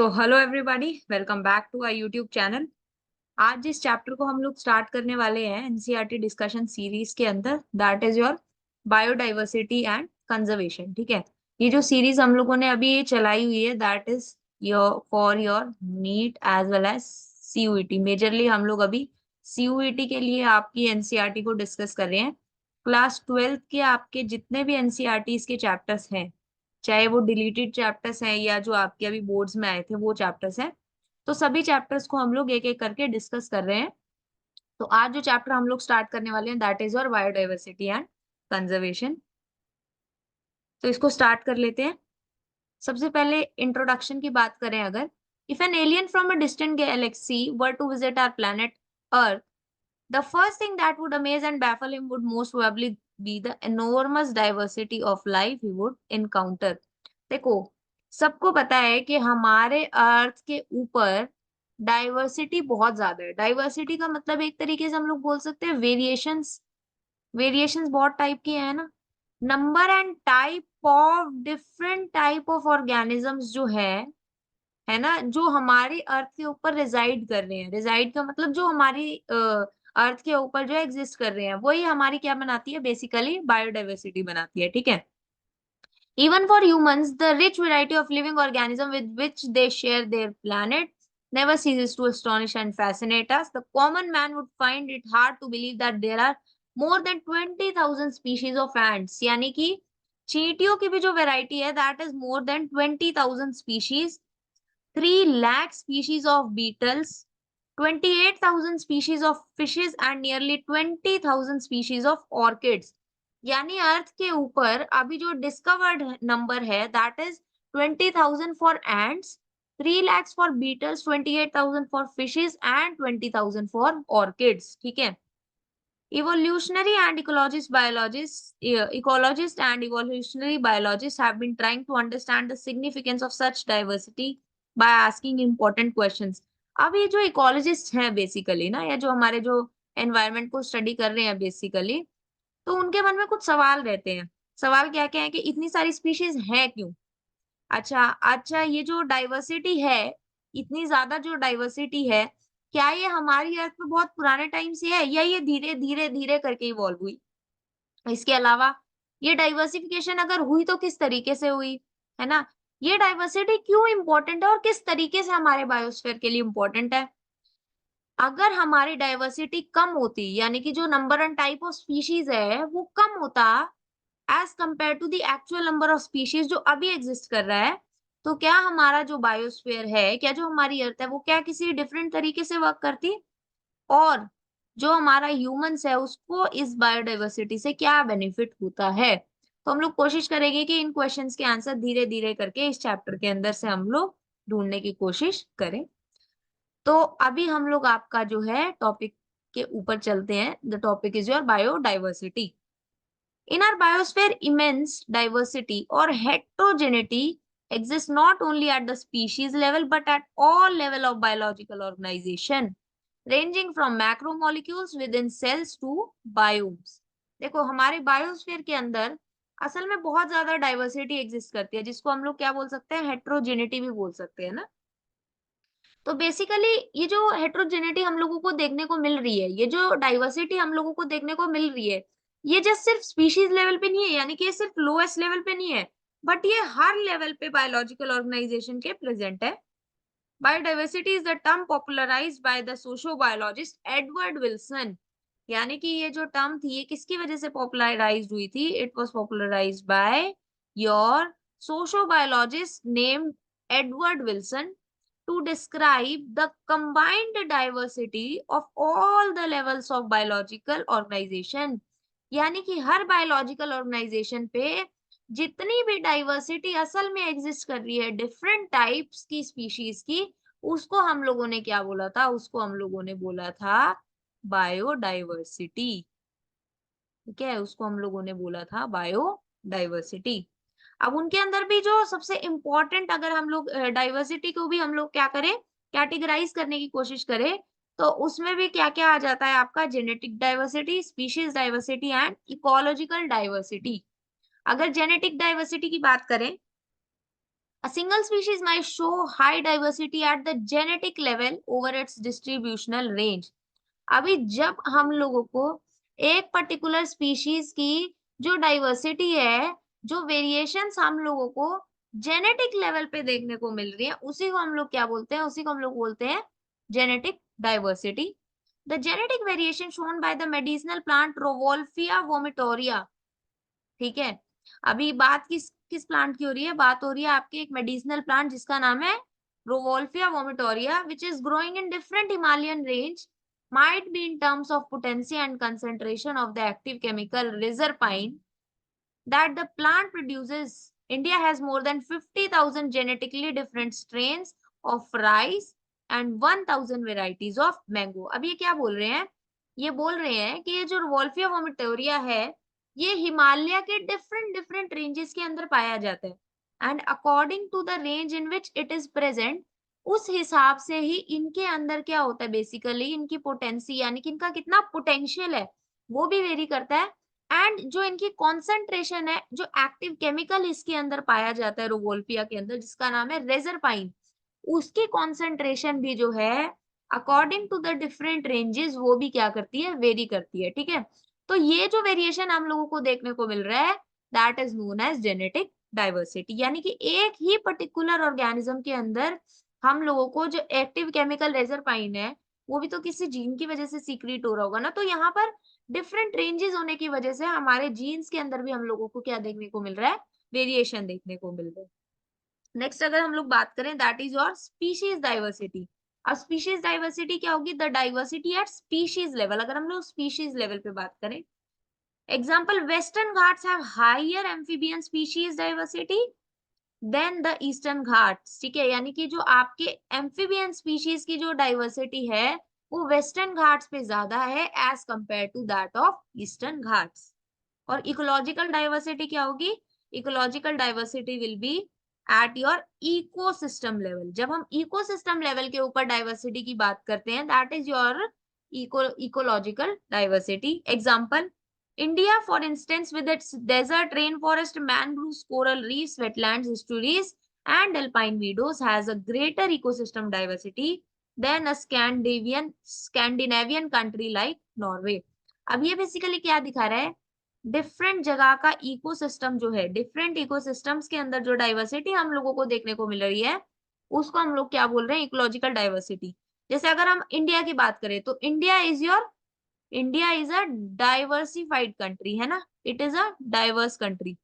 So hello everybody, welcome back to our YouTube channel. आज जिस chapter को हम लोग स्टार्ट करने वाले हैं एनसीईआरटी डिस्कशन सीरीज के अंदर, that is your biodiversity and conservation. ठीक है, ये जो सीरीज हम लोगों ने अभी चलाई हुई है that is your for your NEET as well as CUET. Majorly हम लोग अभी सीयूईटी के लिए आपकी एनसीईआरटी को डिस्कस कर रहे हैं। क्लास 12th के आपके जितने भी एनसीईआरटी के चैप्टर्स हैं, चाहे वो डिलीटेड चैप्टर्स हैं या जो आपके अभी बोर्ड्स में आए थे वो चैप्टर्स हैं, तो सभी चैप्टर्स को हम लोग एक एक करके डिस्कस कर रहे हैं। तो आज जो चैप्टर हम लोग स्टार्ट करने वाले हैं दैट इज और बायोडाइवर्सिटी एंड कंजर्वेशन। तो इसको स्टार्ट कर लेते हैं। सबसे पहले इंट्रोडक्शन की बात करें अगर, if an alien from a distant galaxy were to visit our planet earth, the first thing that would amaze and baffle him would most probably be the enormous diversity of life he would encounter। देखो, सबको पता है कि हमारे अर्थ के ऊपर diversity बहुत ज्यादा है। डाइवर्सिटी का मतलब एक तरीके से हम लोग बोल सकते हैं वेरिएशंस। वेरिएशंस बहुत टाइप के हैं ना। Number and type of different type of organisms जो है ना, जो हमारी अर्थ के ऊपर रिजाइड कर रहे हैं। रिजाइड का मतलब जो हमारी अर्थ के ऊपर जो एग्जिस्ट कर रहे हैं, वही हमारी क्या बनाती है, बेसिकली बायोडाइवर्सिटी बनाती है। ठीक है, even for humans the rich variety of living organism with which they share their planet never ceases to astonish and fascinate us। The common man would find it hard to believe that there are more than 20,000 species of ants, यानी कि चींटियों की भी जो variety है that is more than 20,000 species, 3 lakh species of beetles, 28,000 species of fishes and nearly 20,000 species of orchids। यानी अर्थ के ऊपर अभी जो डिस्कवर्ड नंबर है that is 20,000 for ants, 3 lakhs for beetles, 28,000 for fishes and 20,000 for orchids. ठीक है, evolutionary and ecologists and evolutionary biologists have been trying to understand the significance of such diversity by asking important questions। अब ये जो ecologist हैं basically ना, या जो हमारे जो एनवायरनमेंट को स्टडी कर रहे हैं बेसिकली, तो उनके मन में कुछ सवाल रहते हैं। सवाल क्या क्या है कि इतनी सारी स्पीशीज है क्यों। अच्छा अच्छा, ये जो डाइवर्सिटी है, इतनी ज्यादा जो डाइवर्सिटी है, क्या ये हमारी अर्थ में बहुत पुराने टाइम से है या ये धीरे धीरे धीरे करके इवॉल्व हुई। इसके अलावा ये डाइवर्सिफिकेशन अगर हुई तो किस तरीके से हुई, है ना। ये डाइवर्सिटी क्यों इंपॉर्टेंट है और किस तरीके से हमारे बायोस्फीयर के लिए इंपॉर्टेंट है। अगर हमारी डाइवर्सिटी कम होती, यानी कि जो number and type of species है वो कम होता as compare to the actual number of species जो अभी एग्जिस्ट कर रहा है, तो क्या हमारा जो बायोस्फीयर है, क्या जो हमारी अर्थ है, वो क्या किसी डिफरेंट तरीके से वर्क करती, और जो हमारा ह्यूमंस है उसको इस बायोडाइवर्सिटी से क्या बेनिफिट होता है। तो हम लोग कोशिश करेंगे कि इन क्वेश्चंस के आंसर धीरे धीरे करके इस चैप्टर के अंदर से हम लोग ढूंढने की कोशिश करें। तो अभी हम लोग आपका जो है टॉपिक के ऊपर चलते हैं। The topic is your biodiversity. In our biosphere, immense diversity or heterogeneity exists not only at the species level but at all level of biological organization, ranging from macromolecules within cells to biomes। देखो, हमारे biosphere के अंदर असल में बहुत ज्यादा diversity exist करती है, जिसको हम लोग क्या बोल सकते हैं, हेट्रोजेनिटी भी बोल सकते हैं ना। तो बेसिकली ये जो हेट्रोजेनिटी हम लोगों को देखने को मिल रही है, ये जो डाइवर्सिटी हम लोगों को देखने को मिल रही है, ये जस्ट सिर्फ स्पीशीज लेवल पे नहीं है, यानी कि ये सिर्फ लोएस्ट लेवल पे नहीं है, बट ये हर लेवल पे बायोलॉजिकल ऑर्गेनाइजेशन के प्रेजेंट है। Biodiversity is the term popularised by the sociobiologist Edward Wilson. यानी कि ये जो टर्म थी ये किसकी वजह से पॉपुलराइज्ड हुई थी, it was popularised by your sociobiologist named Edward Wilson to describe the combined diversity of all the levels of biological organization। यानी कि हर बायोलॉजिकल ऑर्गेनाइजेशन पे जितनी भी डाइवर्सिटी असल में एग्जिस्ट कर रही है डिफरेंट टाइप्स की स्पीशीज की, उसको हम लोगों ने क्या बोला था, उसको हम लोगों ने बोला था बायोडाइवर्सिटी। ठीक है, उसको हम लोगों ने बोला था बायोडाइवर्सिटी। अब उनके अंदर भी जो सबसे इम्पोर्टेंट, अगर हम लोग डाइवर्सिटी को भी हम लोग क्या करें, कैटेगराइज करने की कोशिश करें, तो उसमें भी क्या क्या आ जाता है आपका, genetic diversity, species diversity and ecological diversity. अगर जेनेटिक डाइवर्सिटी की बात करें A single species might show high diversity at the genetic level over its distributional range. अभी जब हम लोगों को एक पर्टिकुलर स्पीशीज की जो डाइवर्सिटी है, जो वेरिएशंस हम लोगों को जेनेटिक लेवल पे देखने को मिल रही है, उसी को हम लोग क्या बोलते हैं? उसी को हम लोग बोलते हैं genetic diversity. The genetic variation shown by the medicinal plant rauvolfia vomitoria, ठीक है। अभी बात किस किस प्लांट की हो रही है? बात हो रही है आपके एक मेडिसिनल प्लांट जिसका नाम है rauvolfia vomitoria, which is growing in different Himalayan range, might be in terms of potency and concentration of the active chemical reserpine that the plant produces. India has more than 50,000 genetically different strains of rice and 1,000 varieties of mango. अब ये क्या बोल रहे हैं? ये बोल रहे हैं कि ये जो वोल्फिया वोमिटोरिया है, ये हिमालय के डिफरेंट डिफरेंट रेंजेस के अंदर पाया जाता है, and according to the range in which it is present, उस हिसाब से ही इनके अंदर क्या होता है, बेसिकली इनकी पोटेंसी यानी कि इनका कितना पोटेंशियल है वो भी वेरी करता है। एंड जो इनकी कॉन्सेंट्रेशन है, जो एक्टिव केमिकल इसके अंदर पाया जाता है रोवोल्फिया के अंदर जिसका नाम है रेजरपाइन, उसकी कॉन्सेंट्रेशन भी जो है according to the different ranges वो भी क्या करती है, वेरी करती है, ठीक है। तो ये जो वेरिएशन हम लोगों को देखने को मिल रहा है, that is known as genetic diversity, यानी कि एक ही पर्टिकुलर ऑर्गेनिज्म के अंदर हम लोगों को जो एक्टिव केमिकल रेजरपाइन है वो भी तो किसी जीन की वजह से सीक्रेट हो रहा होगा ना, तो यहाँ पर डिफरेंट रेंजेस होने की वजह से हमारे जीन्स के अंदर भी हम लोगों को क्या देखने को मिल रहा है, वेरिएशन देखने को मिल रहा है। नेक्स्ट अगर हम लोग बात करें, that is your species diversity. अब स्पीशीज डाइवर्सिटी क्या होगी? The diversity at species level. अगर हम लोग स्पीशीज लेवल पे बात करें, example Western Ghats have higher amphibian species diversity than the Eastern Ghats, ठीक है। यानी कि जो आपके एम्फीबियन स्पीशीज की जो डाइवर्सिटी है वो वेस्टर्न घाट्स पे ज्यादा है as compare to that of Eastern Ghats. और इकोलॉजिकल डाइवर्सिटी क्या होगी? Ecological diversity will be at your ecosystem level. जब हम इकोसिस्टम लेवल के ऊपर डाइवर्सिटी की बात करते हैं, that is your ecological diversity. Example, India, for instance, with its desert rainforest, mangroves, coral reefs, wetlands, estuaries, and alpine meadows, has a greater ecosystem diversity than a Scandinavian country like Norway. अब ये basically क्या दिखा रहा है? Different जगह का ecosystem जो है, डिफरेंट इकोसिस्टम्स के अंदर जो डाइवर्सिटी हम लोगों को देखने को मिल रही है, उसको हम लोग क्या बोल रहे हैं? Ecological diversity. जैसे अगर हम इंडिया की बात करें तो India is a diversified country, है ना, it is a diverse country.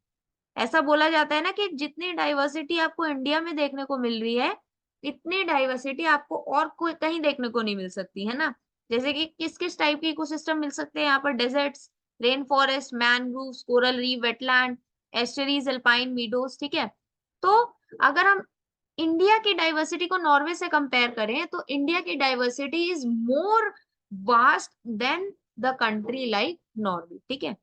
ऐसा बोला जाता है ना कि जितनी डाइवर्सिटी आपको इंडिया में देखने को मिल रही है, इतनी डाइवर्सिटी आपको और कोई कहीं देखने को नहीं मिल सकती, है ना। जैसे कि किस किस टाइप के इकोसिस्टम मिल सकते हैं यहाँ पर? Deserts, rain forest, mangroves, coral reef, wetland, estuaries, alpine meadows, ठीक है। तो अगर हम इंडिया की डाइवर्सिटी को नॉर्वे से कंपेयर करें तो इंडिया की diversity is more vast than the country like Norway, ठीक है।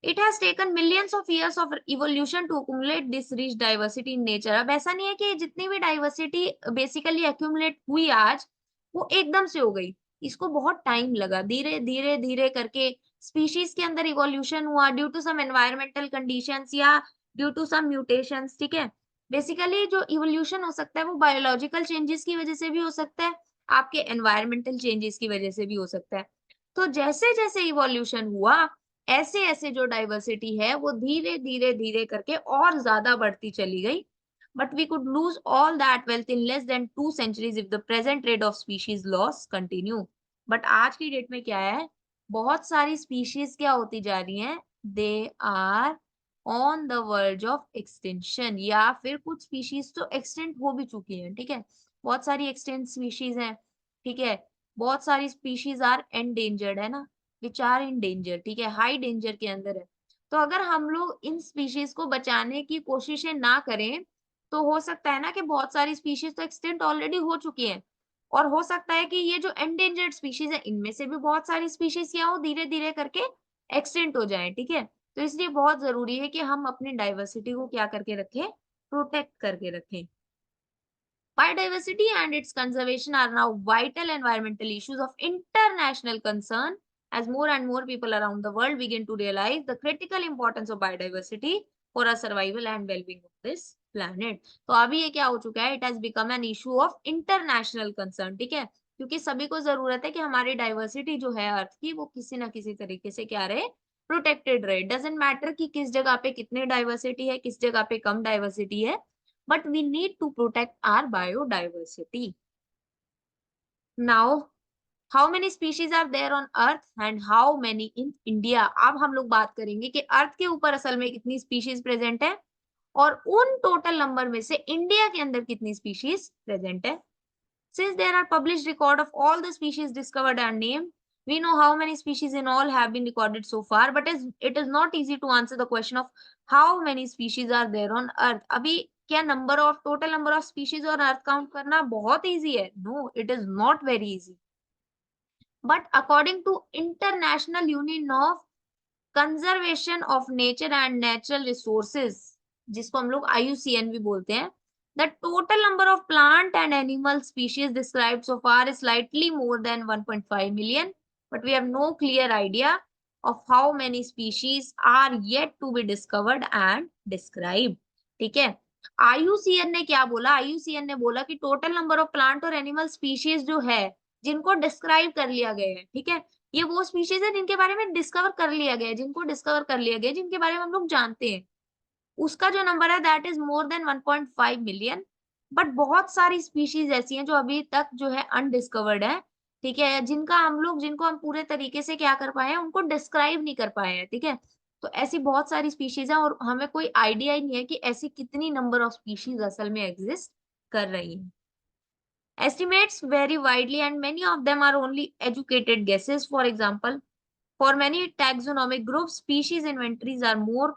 It has taken millions of years of evolution to accumulate this rich diversity in nature. अब ऐसा नहीं है कि जितनी भी डाइवर्सिटी बेसिकली एक्यूमुलेट हुई आज, वो एकदम से हो गई। इसको बहुत टाइम लगा, धीरे धीरे धीरे करके स्पीशीज के अंदर इवोल्यूशन हुआ due to some environmental conditions या ड्यू टू सम म्यूटेशंस, ठीक है। बेसिकली जो इवोल्यूशन हो सकता है वो बायोलॉजिकल चेंजेस की वजह से भी हो सकता है, आपके एनवायरमेंटल चेंजेस की वजह से भी हो सकता है। तो जैसे जैसे इवोल्यूशन हुआ, ऐसे ऐसे जो डाइवर्सिटी है वो धीरे धीरे धीरे करके और ज्यादा बढ़ती चली गई। But we could lose all that wealth in less than 2 centuries if the present rate of species loss continue. But आज की डेट में क्या है, बहुत सारी स्पीशीज क्या होती जा रही हैं, they are on the verge of extension, या फिर कुछ स्पीशीज तो एक्सटेंट हो भी चुकी हैं, ठीक है। बहुत सारी एक्सटेंट स्पीशीज हैं, ठीक है। बहुत सारी स्पीशीज आर एंडेंजर्ड, है ना, विच आर इन डेंजर, ठीक है, हाई डेंजर के अंदर है। तो अगर हम लोग इन स्पीशीज को बचाने की कोशिशें ना करें तो हो सकता है ना कि बहुत सारी स्पीशीज तो एक्सटेंट ऑलरेडी हो चुकी हैं, और हो सकता है कि ये जो एंडेंजर्ड स्पीशीज है इनमें से भी बहुत सारी स्पीशीज क्या हो, धीरे धीरे करके एक्सटेंट हो जाए, ठीक है। तो इसलिए बहुत जरूरी है कि हम अपनी डाइवर्सिटी को क्या करके रखें, प्रोटेक्ट करके रखें। Biodiversity and its conservation are now vital environmental issues of international concern as more and more people around the world begin to realize the critical importance of biodiversity. For a survival and wellbeing of this planet. तो अभी ये क्या हो चुका है, it has become an issue of international concern, ठीक है, क्योंकि सभी को जरूरत है कि हमारी डाइवर्सिटी जो है अर्थ की वो किसी ना किसी तरीके से क्या रहे, प्रोटेक्टेड रहे। डजेंट मैटर कि किस जगह पे कितनी डाइवर्सिटी है, किस जगह पे कम डाइवर्सिटी है, but we need to protect our biodiversity. Now how many species are there on earth and how many in India. अब हम लोग बात करेंगे कि अर्थ के ऊपर असल में कितनी स्पीशीज प्रेजेंट है और उन टोटल नंबर में से इंडिया के अंदर कितनी स्पीशीज प्रेजेंट है। Since there are published record of all the species discovered and named, we know how many species in all have been recorded so far, but it is not easy to answer the question of how many species are there on Earth. अभी क्या number of total number of species और earth count करना बहुत easy है? No, it is not very easy. But according to International Union of Conservation of Nature and Natural Resources, जिसको हम लोग IUCN भी बोलते हैं, the total number of plant and animal species described so far is slightly more than 1.5 million, but we have no clear idea of how many species are yet to be discovered and describe. ठीक है, IUCN ने क्या बोला? IUCN ने बोला कि total number of plant और animal species जो है जिनको डिस्क्राइब कर लिया गया है, ठीक है, ये वो स्पीशीज है जिनके बारे में डिस्कवर कर लिया गया है, जिनको डिस्कवर कर लिया गया है, जिनके बारे में हम लोग जानते हैं, उसका जो नंबर है that is more than 1.5 million. But बहुत सारी स्पीशीज ऐसी हैं जो अभी तक जो है अनडिस्कवर्ड है, ठीक है, जिनको हम पूरे तरीके से क्या कर पाए हैं, उनको डिस्क्राइब नहीं कर पाए हैं, ठीक है। तो ऐसी बहुत सारी स्पीशीज है और हमें कोई आइडिया ही नहीं है कि ऐसी कितनी नंबर ऑफ स्पीशीज असल में एग्जिस्ट कर रही है। Estimates vary widely and many of them are only educated guesses. For example, for many taxonomic groups, species inventories are more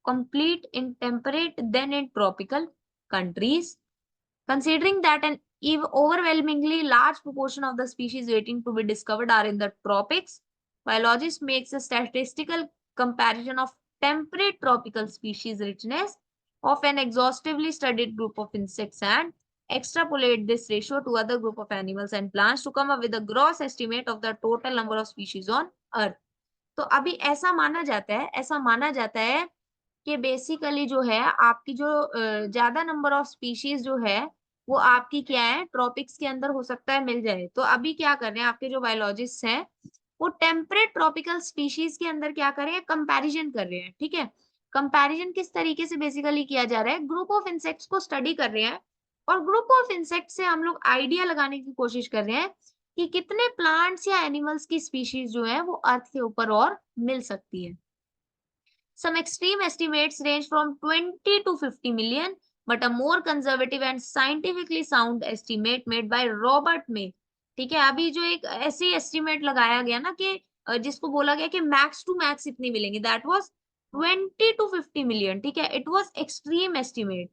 complete in temperate than in tropical countries. Considering that an overwhelmingly large proportion of the species waiting to be discovered are in the tropics, biologists makes a statistical comparison of temperate tropical species richness of an exhaustively studied group of insects and extrapolate this ratio to other group of animals and plants to come up with a gross estimate of the total number of species on earth. तो अभी ऐसा माना जाता है कि basically जो है आपकी जो ज्यादा नंबर ऑफ स्पीशीज जो है वो आपकी क्या है, ट्रॉपिक्स के अंदर हो सकता है मिल जाए। तो अभी क्या कर रहे हैं आपके जो बायोलॉजिस्ट हैं, वो टेम्परेट ट्रॉपिकल स्पीशीज के अंदर क्या कर रहे हैं, कंपैरिजन कर रहे हैं, ठीक है। कंपैरिजन किस तरीके से बेसिकली किया जा रहा है, ग्रुप ऑफ इंसेक्ट्स को स्टडी कर रहे हैं और ग्रुप ऑफ इंसेक्ट से हम लोग आइडिया लगाने की कोशिश कर रहे हैं कि कितने प्लांट्स या एनिमल्स की स्पीशीज जो है वो अर्थ के ऊपर और मिल सकती है। Some extreme estimates range from 20 to 50 million, but a more conservative and scientifically sound estimate made by Robert May, ठीक है, अभी जो एक ऐसी एस्टिमेट लगाया गया ना कि जिसको बोला गया कि मैक्स टू मैक्स इतनी मिलेंगी, दैट वाज 20 to 50 मिलियन, ठीक है, it was extreme estimate,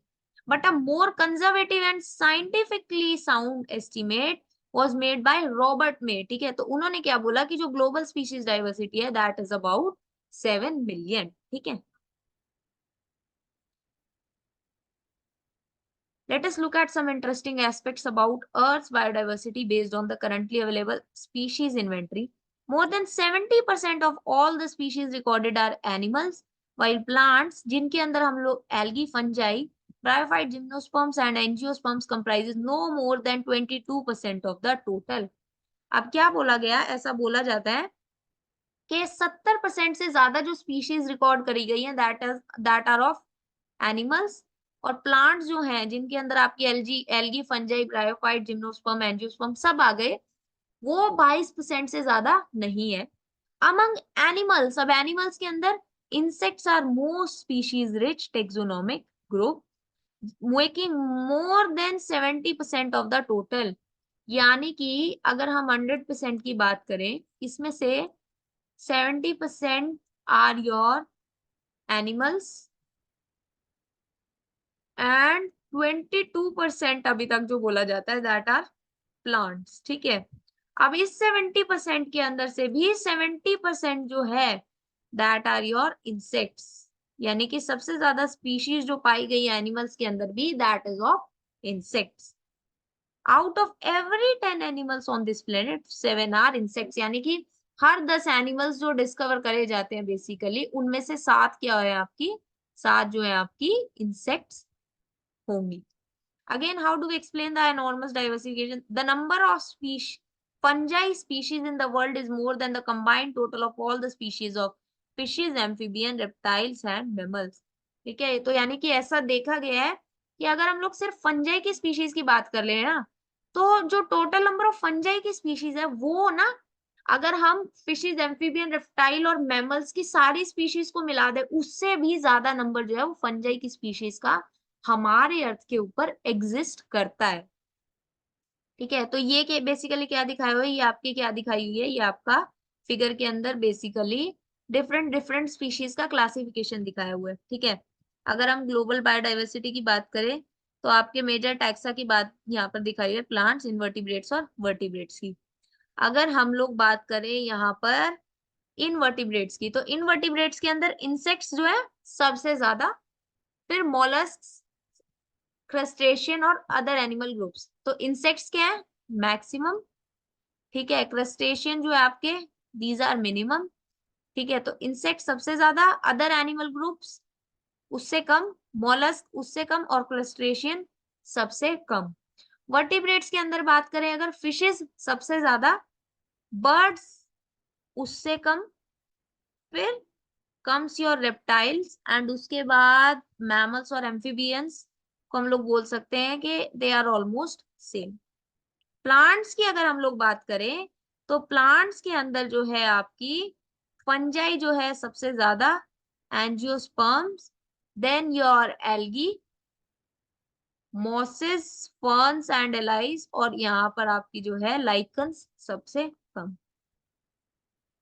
but a more conservative and scientifically sound estimate was made by Robert May, ठीक है। तो उन्होंने क्या बोला कि जो ग्लोबल स्पीशीज डाइवर्सिटी है दैट इज अबाउट 7 मिलियन, ठीक है। Let us look at some interesting aspects about Earth's biodiversity based on the currently available species inventory. More than 70% of all the species recorded are animals, while plants, जिनके अंदर हम लोग algae, fungi, bryophyte, gymnosperms and angiosperms comprises no more than 22% of the total. अब क्या बोला गया, ऐसा बोला जाता है कि 70% से ज्यादा जो स्पीशीज रिकॉर्ड करी गई है दैट आर ऑफ एनिमल्स, और प्लांट्स जो हैं जिनके अंदर आपकी algae fungi bryophyte gymnosperm angiosperm सब आ गए, वो 22% से ज्यादा नहीं है। अमंग एनिमल्स, अब एनिमल्स के अंदर insects are most species rich taxonomic group making more than 70% of the total. यानी कि अगर हम 100% की बात करें, इसमें से 70% आर योर एनिमल्स एंड 22% अभी तक जो बोला जाता है दैट आर प्लांट्स, ठीक है। अब इस 70% के अंदर से भी 70% जो है दैट आर योर इंसेक्ट्स, यानी कि सबसे ज्यादा स्पीशीज जो पाई गई एनिमल्स के अंदर भी that is of insects. Out of every 10 animals on this planet 7 are insects, यानी कि हर 10 एनिमल्स जो डिस्कवर करे जाते हैं बेसिकली उनमें से 7 क्या है आपकी साथ जो है आपकी इंसेक्ट्स होंगी। Again, how do we explain the enormous diversification? The number of fungi species in the world is more than the combined total of all the species of fishes, amphibian, reptiles and mammals. ठीक है, तो यानी कि ऐसा देखा गया है कि अगर हम लोग सिर्फ फंजाई की स्पीशीज की बात कर ले ना, तो जो टोटल नंबर ऑफ फंजाई की स्पीशीज है वो ना, अगर हम फिशेज, एम्फीबियन, रेप्टाइल और मैमल्स की सारी स्पीशीज को मिला दे, उससे भी ज्यादा नंबर जो है वो फंजाई की स्पीशीज का हमारे अर्थ के ऊपर एग्जिस्ट करता है। ठीक है, तो ये के बेसिकली क्या दिखाया हुआ है, ये आपकी क्या दिखाई हुई है, ये आपका फिगर के अंदर बेसिकली डिफरेंट डिफरेंट स्पीशीज का क्लासिफिकेशन दिखाया हुआ है। ठीक है, अगर हम ग्लोबल बायोडाइवर्सिटी की बात करें तो आपके मेजर टैक्सा की बात यहाँ पर दिखाई है, प्लांट्स, इनवर्टिब्रेट्स और वर्टिब्रेट्स की। अगर हम लोग बात करें यहाँ पर इनवर्टिब्रेट्स की, तो इनवर्टिब्रेट्स के अंदर इंसेक्ट्स जो है सबसे ज्यादा, फिर मोलस्क, क्रस्टेशियन और अदर एनिमल ग्रुप्स। तो इंसेक्ट्स क्या है, मैक्सिमम। ठीक है, क्रस्टेशियन जो है आपके, दीज आर मिनिमम। ठीक है, तो इंसेक्ट सबसे ज्यादा, अदर एनिमल ग्रुप्स उससे कम, मोलस्क उससे कम और क्रस्टेशियन सबसे कम। वर्टिब्रेट्स के अंदर बात करें अगर, फिशेस सबसे ज्यादा, बर्ड्स उससे कम, फिर कम्स योर रेप्टाइल्स एंड उसके बाद मैमल्स और एम्फीबियंस को हम लोग बोल सकते हैं कि they are almost same. Plants की अगर हम लोग बात करें तो प्लांट्स के अंदर जो है आपकी फंजाई जो है सबसे ज्यादा, angiosperms, then your algae, mosses, ferns and allies, और यहाँ पर आपकी जो है लाइकन्स सबसे कम।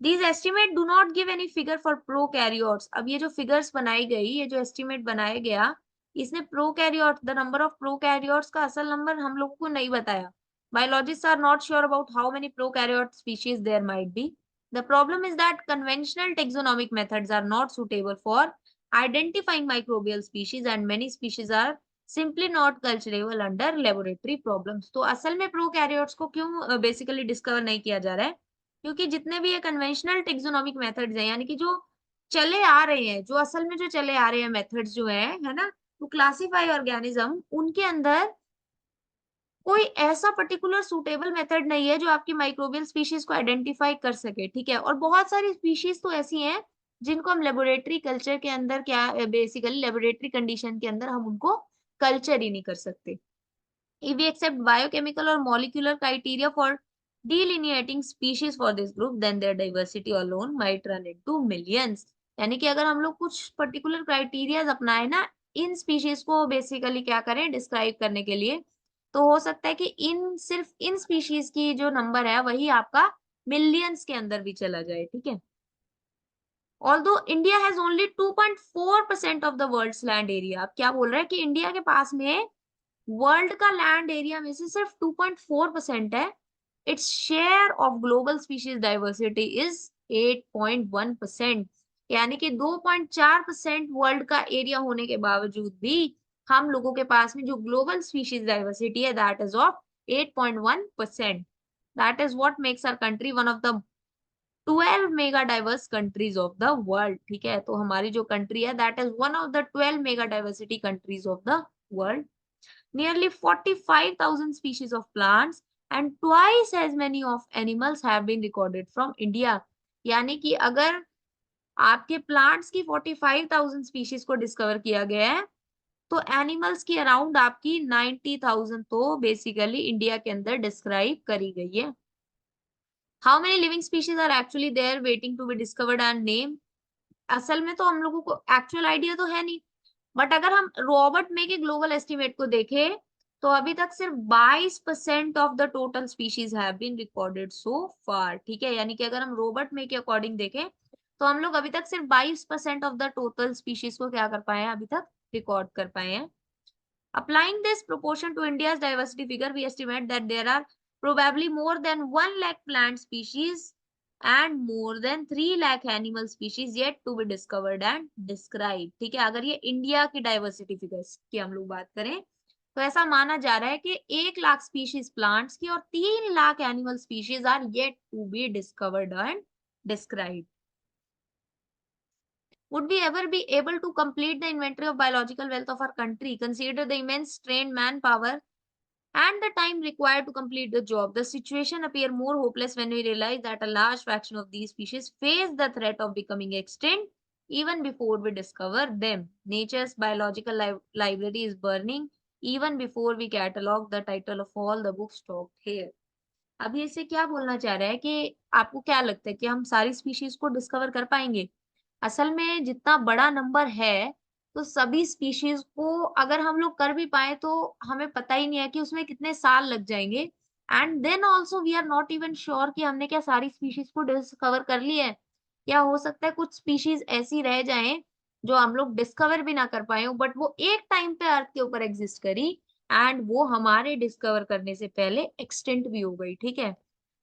These estimate do not give any figure for prokaryotes. अब ये जो फिगर्स बनाई गई, ये जो एस्टिमेट बनाया गया, इसने prokaryote, the number of prokaryotes का असल नंबर हम लोगों को नहीं बताया। Biologists are not sure about how many prokaryote species there might be. The problem is that conventional taxonomic methods are not suitable for identifying microbial species and many species are simply not culturable under laboratory problems. तो असल में prokaryotes को क्यों basically discover नहीं किया जा रहा है, क्योंकि जितने भी ये कन्वेंशनल टेक्सोनोमिक मेथड्स हैं, यानी कि जो चले आ रहे हैं, जो असल में जो चले आ रहे हैं मेथड्स जो है ना, तो क्लासिफाई ऑर्गेनिज्म, उनके अंदर कोई ऐसा पर्टिकुलर सूटेबल मेथड नहीं है जो आपकी माइक्रोबियल स्पीशीज को आइडेंटिफाई कर सके। ठीक है, और बहुत सारी स्पीशीज तो ऐसी हैं जिनको हम लेबोरेटरी कल्चर के अंदर, क्या बेसिकली लेबोरेटरी कंडीशन के अंदर हम उनको कल्चर ही नहीं कर सकते। If we accept biochemical or molecular criteria for delineating species for this group, then their diversity alone might run into millions. यानी कि अगर हम लोग कुछ पर्टिकुलर क्राइटेरियाज अपनाए ना, इन स्पीशीज को बेसिकली क्या करें डिस्क्राइब करने के लिए, तो हो सकता है कि इन सिर्फ इन स्पीशीज की जो नंबर है वही आपका मिलियंस के अंदर भी चला जाए। ठीक है, although India has only 2.4% of the world's land area. अब क्या बोल रहा है कि इंडिया के पास में वर्ल्ड का लैंड एरिया में से सिर्फ 2.4% है। Its share of global species diversity is 8.1%। यानी कि 2.4% वर्ल्ड का एरिया होने के बावजूद भी हम लोगों के पास में जो ग्लोबल स्पीशीज डाइवर्सिटी है that is of 8.1%। That is what makes our country one of the 12 mega diverse countries of the world. ठीक है, तो हमारी जो कंट्री है that is one of the 12 mega diversity countries of the world. Nearly 45,000 species of plants and twice as many of animals have been recorded from India. यानी कि अगर आपके प्लांट्स की 45,000 स्पीशीज को डिस्कवर किया गया है, तो एनिमल्स की अराउंड आपकी 90,000 तो बेसिकली इंडिया के अंदर डिस्क्राइब करी गई है। How many living species are actually there waiting to be discovered and name? असल में तो हम लोगों को एक्चुअल आइडिया तो है नहीं, बट अगर हम रॉबर्ट मे के ग्लोबल एस्टिमेट को देखें तो अभी तक सिर्फ 22% of the total species have been recorded so far. ठीक है, यानी कि अगर हम रॉबर्ट मे के अकॉर्डिंग देखें तो हम लोग अभी तक सिर्फ 22% ऑफ द टोटल स्पीशीज को क्या कर पाए हैं, अभी तक रिकॉर्ड कर पाए हैं। Applying this proportion to India's diversity figure, we estimate that there are probably more than 1 lakh plant species and more than 3 lakh animal species yet to be discovered and described. ठीक है, अगर ये India की diversity figures की हम लोग बात करें तो ऐसा माना जा रहा है कि 1 लाख स्पीशीज प्लांट्स की और 3 lakh animal species are yet to be discovered and described. Would we ever be able to complete the inventory of biological wealth of our country? Consider the immense trained manpower and the time required to complete the job. The situation appears more hopeless when we realize that a large fraction of these species face the threat of becoming extinct even before we discover them. Nature's biological library is burning even before we catalog the title of all the books stocked here. अब ये इससे क्या बोलना चाह रहा है कि आपको क्या लगता है कि हम सारी स्पीशीज को डिस्कवर कर पाएंगे? असल में जितना बड़ा नंबर है, तो सभी स्पीशीज को अगर हम लोग कर भी पाएँ तो हमें पता ही नहीं है कि उसमें कितने साल लग जाएँगे and then also we are not even sure कि हमने क्या सारी स्पीशीज को डिस्कवर कर ली है। या हो सकता है कुछ स्पीशीज ऐसी रह जाएँ, जो हम लोग डिस्कवर भी ना कर पाएँ हों बट वो एक टाइम पे अर्थ के ऊपर एग्ज़िस्ट करी एंड वो हमारे डिस्कवर करने से पहले एक्सटिंक्ट भी हो गई, ठीक है?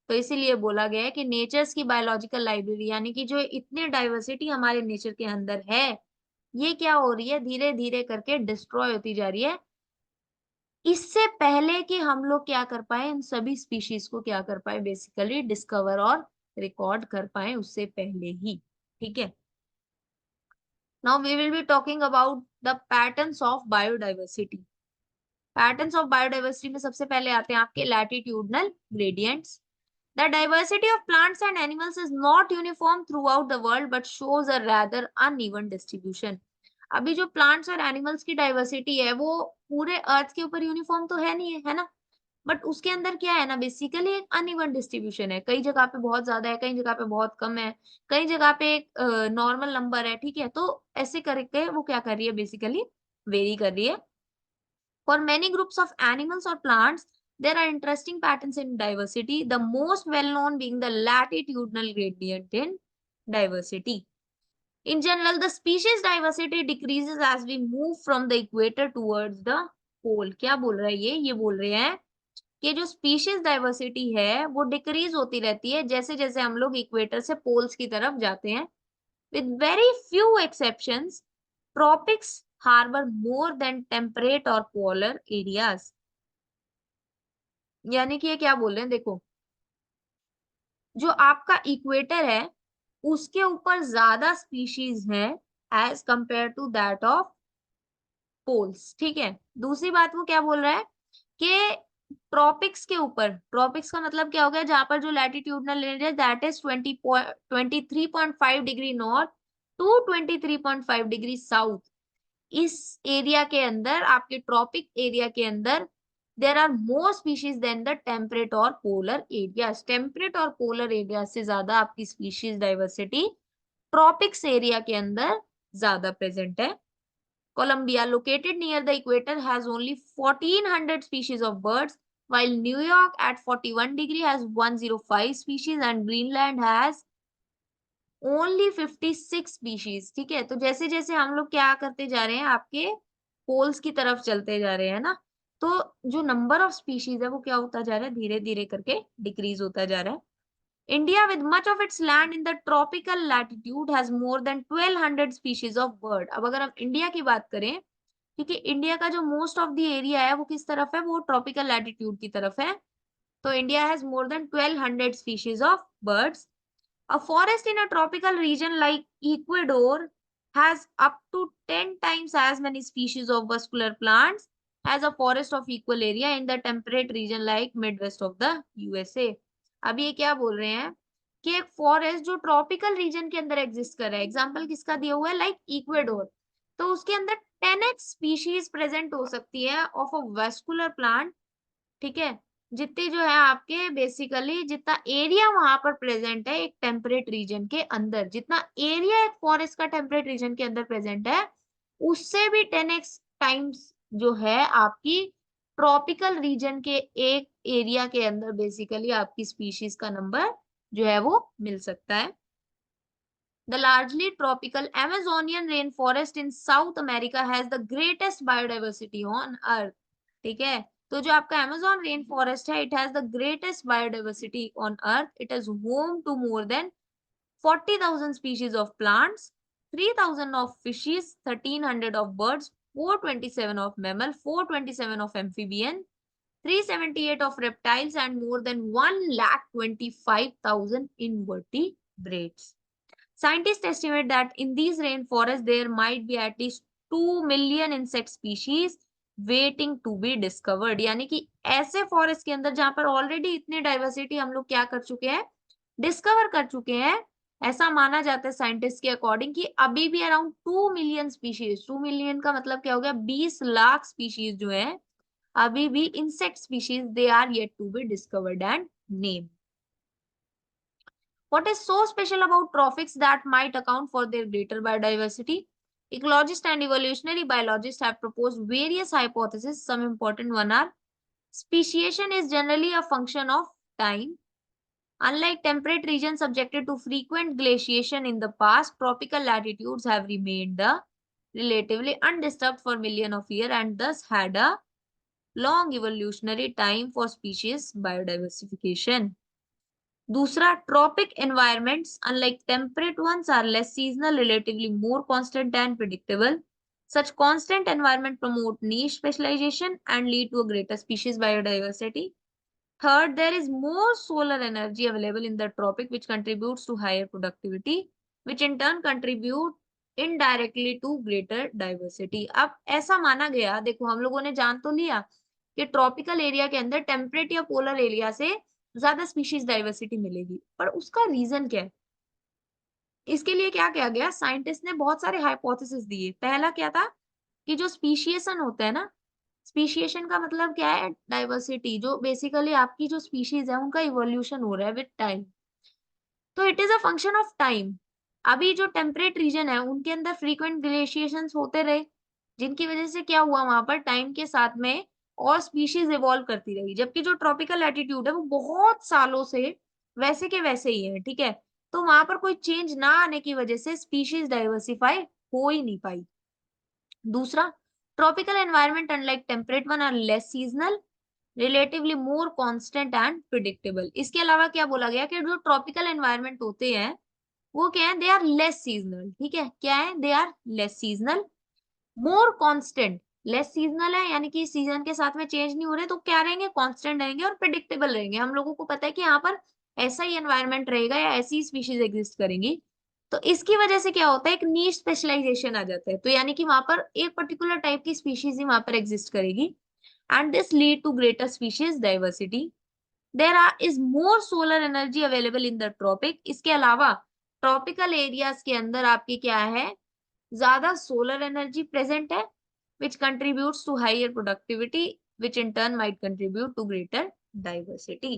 तो इसीलिए बोला गया है कि नेचर्स की बायोलॉजिकल लाइब्रेरी यानी कि जो इतनी डाइवर्सिटी हमारे नेचर के अंदर है, ये क्या हो रही है धीरे-धीरे करके डिस्ट्रॉय होती जा रही है। इससे पहले कि हम लोग क्या कर पाएँ, इन सभी स्पीशीज़ को क्या कर पाएँ बेसिकली डिस्कवर और रिकॉर्ड कर पाएँ उससे पहले ही, ठीक है? Now we will be talking about the patterns of biodiversity. Patterns of biodiversity में सबसे पहले आते हैं आपके latitudinal gradients. The diversity of plants and animals is not uniform throughout the world but shows a rather uneven distribution. अभी जो plants और animals की डाइवर्सिटी है वो पूरे अर्थ के ऊपर यूनिफॉर्म तो है नहीं है ना? बट उसके अंदर क्या है ना बेसिकली एक अनइवन डिस्ट्रीब्यूशन है। कई जगह पे बहुत ज्यादा है, कई जगह पे बहुत कम है, कई जगह पे एक नॉर्मल नंबर है, ठीक है? तो ऐसे करके वो क्या कर रही है बेसिकली वेरी कर रही है। For many groups of animals or plants, there are interesting patterns in diversity, the most well-known being the latitudinal gradient in diversity. In general, the species diversity decreases as we move from the equator towards the pole. क्या बोल रहा है ये? ये बोल रहे हैं कि जो स्पीशीज डाइवर्सिटी है वो डिक्रीज होती रहती है जैसे-जैसे हम लोग इक्वेटर से पोल्स की तरफ जाते हैं। With very few exceptions, tropics harbor more than temperate or polar areas. यानी कि ये क्या बोल रहे हैं देखो, जो आपका इक्वेटर है, उसके ऊपर ज़्यादा स्पीशीज़ हैं as compared to that of poles, ठीक है? दूसरी बात वो क्या बोल रहा है कि ट्रॉपिक्स के ऊपर, ट्रॉपिक्स का मतलब क्या हो गया जहाँ पर जो latitudinal area that is 23.5 degree north to 23.5 degree south. इस एरिया के अंदर आपके ट्रॉपिक एरिया के अंदर there are more species than the temperate और पोलर एरियाज। टेम्परेट और पोलर एरिया से ज्यादा आपकी स्पीशीज डाइवर्सिटी ट्रॉपिक्स एरिया के अंदर ज्यादा प्रेजेंट है। Colombia located near the equator has only 1400 species of birds while New York at 41 degree has 105 species and Greenland has only 56 species, ठीक है? तो जैसे-जैसे हम लोग क्या करते जा रहे हैं आपके पोल्स की तरफ चलते जा रहे हैं ना, तो जो नंबर ऑफ स्पीशीज है वो क्या होता जा रहा है धीरे-धीरे करके डिक्रीज होता जा रहा है। India with much of its land in the tropical latitude has more than 1200 species of bird. अब अगर हम इंडिया की बात करें, क्योंकि इंडिया का जो मोस्ट ऑफ द एरिया है वो किस तरफ है, वो ट्रॉपिकल लैटिट्यूड की तरफ है। तो India has more than 1200 species of birds. A forest in a tropical region like Ecuador has up to 10 times as many species of vascular plants as a forest of equal area in the temperate region like Midwest of the USA. अब ये क्या बोल रहे हैं कि एक forest जो tropical region के अंदर एग्जिस्ट कर रहा है, एग्जांपल किसका दिया हुआ है लाइक इक्वेडोर, तो उसके अंदर 10x स्पीशीज प्रेजेंट हो सकती है ऑफ अ वेस्कुलर प्लांट, ठीक है? जितनी जो है आपके बेसिकली जितना एरिया वहां पर प्रेजेंट है एक टेम्परेट रीजन के अंदर, जितना एरिया एक फॉरेस्ट का टेम्परेट रीजन के अंदर प्रेजेंट है, उससे भी 10x टाइम्स जो है आपकी ट्रॉपिकल रीजन के एक एरिया के अंदर बेसिकली आपकी स्पीशीज का नंबर जो है वो मिल सकता है। The largely tropical Amazonian rainforest in South America has the greatest biodiversity on earth. ठीक है? तो जो आपका Amazon rainforest है, it has the greatest biodiversity on earth. It is home to more than 40,000 species of plants, 3,000 of fishes, 1,300 of birds, 427 of mammal, 427 of amphibian, 378 of reptiles, and more than 1,25,000 invertebrates. Scientists estimate that in these rainforests there might be at least 2 million insect species waiting to be discovered. यानी कि ऐसे forest के अंदर जहां पर already इतनी diversity हम लोग क्या कर चुके हैं, डिस्कवर कर चुके हैं, ऐसा माना जाता है साइंटिस्ट के अकॉर्डिंग कि अभी भी अराउंड 2 मिलियन स्पीशीज, 2 मिलियन का मतलब क्या हो गया, 20 लाख स्पीशीज जो है अभी भी insect species, they are yet to be discovered and name. What is so special about trophics that might account for their greater biodiversity? Ecologists and evolutionary biologists have proposed various hypotheses. Some important one are speciation is generally a function of time. Unlike temperate regions subjected to frequent glaciation in the past, tropical latitudes have remained relatively undisturbed for millions of years and thus had a long evolutionary time for species biodiversification. दूसरा, tropic environments unlike temperate ones are less seasonal, relatively more constant and predictable. Such constant environment promote niche specialization and lead to a greater species biodiversity. Third, there is more solar energy available in the tropic which contributes to higher productivity, which in turn contribute indirectly to greater diversity. अब ऐसा माना गया, देखो हम लोगों ने जान तो लिया कि ट्रॉपिकल एरिया के अंदर टेम्परेट या पोलर एरिया से ज्यादा स्पीशीज डाइवर्सिटी मिलेगी, पर उसका रीजन क्या है? इसके लिए क्या किया गया, साइंटिस्ट ने बहुत सारे हाइपोथेसिस दिए. पहला क्या था कि जो स्पीशिएशन होता है ना, स्पीशिएशन का मतलब क्या है, डाइवर्सिटी, जो बेसिकली आपकी जो स्पीशीज है उनका इवोल्यूशन हो रहा है विद टाइम, तो it is a function of time. अभी जो टेम्परेट रीजन है उनके अंदर फ्रीक्वेंट ग्लेशिएशंस होते रहे, जिनकी वजह से क्या हुआ, वहां पर टाइम के साथ में और स्पीशीज इवॉल्व करती रही. जबकि जो ट्रॉपिकल एटीट्यूड है वो बहुत सालों से वैसे के वैसे ही है, ठीक है, तो वहां पर कोई चेंज ना आने की वजह से स्पीशीज डाइवर्सिफाई हो ही नहीं पाई. दूसरा, tropical environment unlike temperate one are less seasonal, relatively more constant and predictable. इसके अलावा क्या बोला गया कि जो ट्रॉपिकल एनवायरनमेंट होते हैं वो क्या है, दे आर लेस सीजनल. ठीक है, क्या है, they are less seasonal, more constant. Less seasonal है यानी कि सीजन के साथ में चेंज नहीं हो रहे, तो क्या रहेंगे, कांस्टेंट रहेंगे और प्रेडिक्टेबल रहेंगे. हम लोगों को पता है कि यहाँ पर ऐसा ही एनवायरनमेंट रहेगा या ऐसी ही स्पीशीज एग्जिस्ट करेंगी, तो इसकी वजह से क्या होता है, एक नीश स्पेशलाइजेशन आ जाता है. तो यानी कि वहां पर एक पर्टिकुलर टाइप की स्पीशीज ही वहां पर एग्जिस्ट करेगी and this lead to greater species diversity. There are is more solar energy available in the tropic. इसके अलावा ट्रॉपिकल एरियाज के अंदर आपकी क्या है, ज्यादा सोलर एनर्जी प्रेजेंट है, which contributes to higher productivity, which in turn might contribute to greater diversity.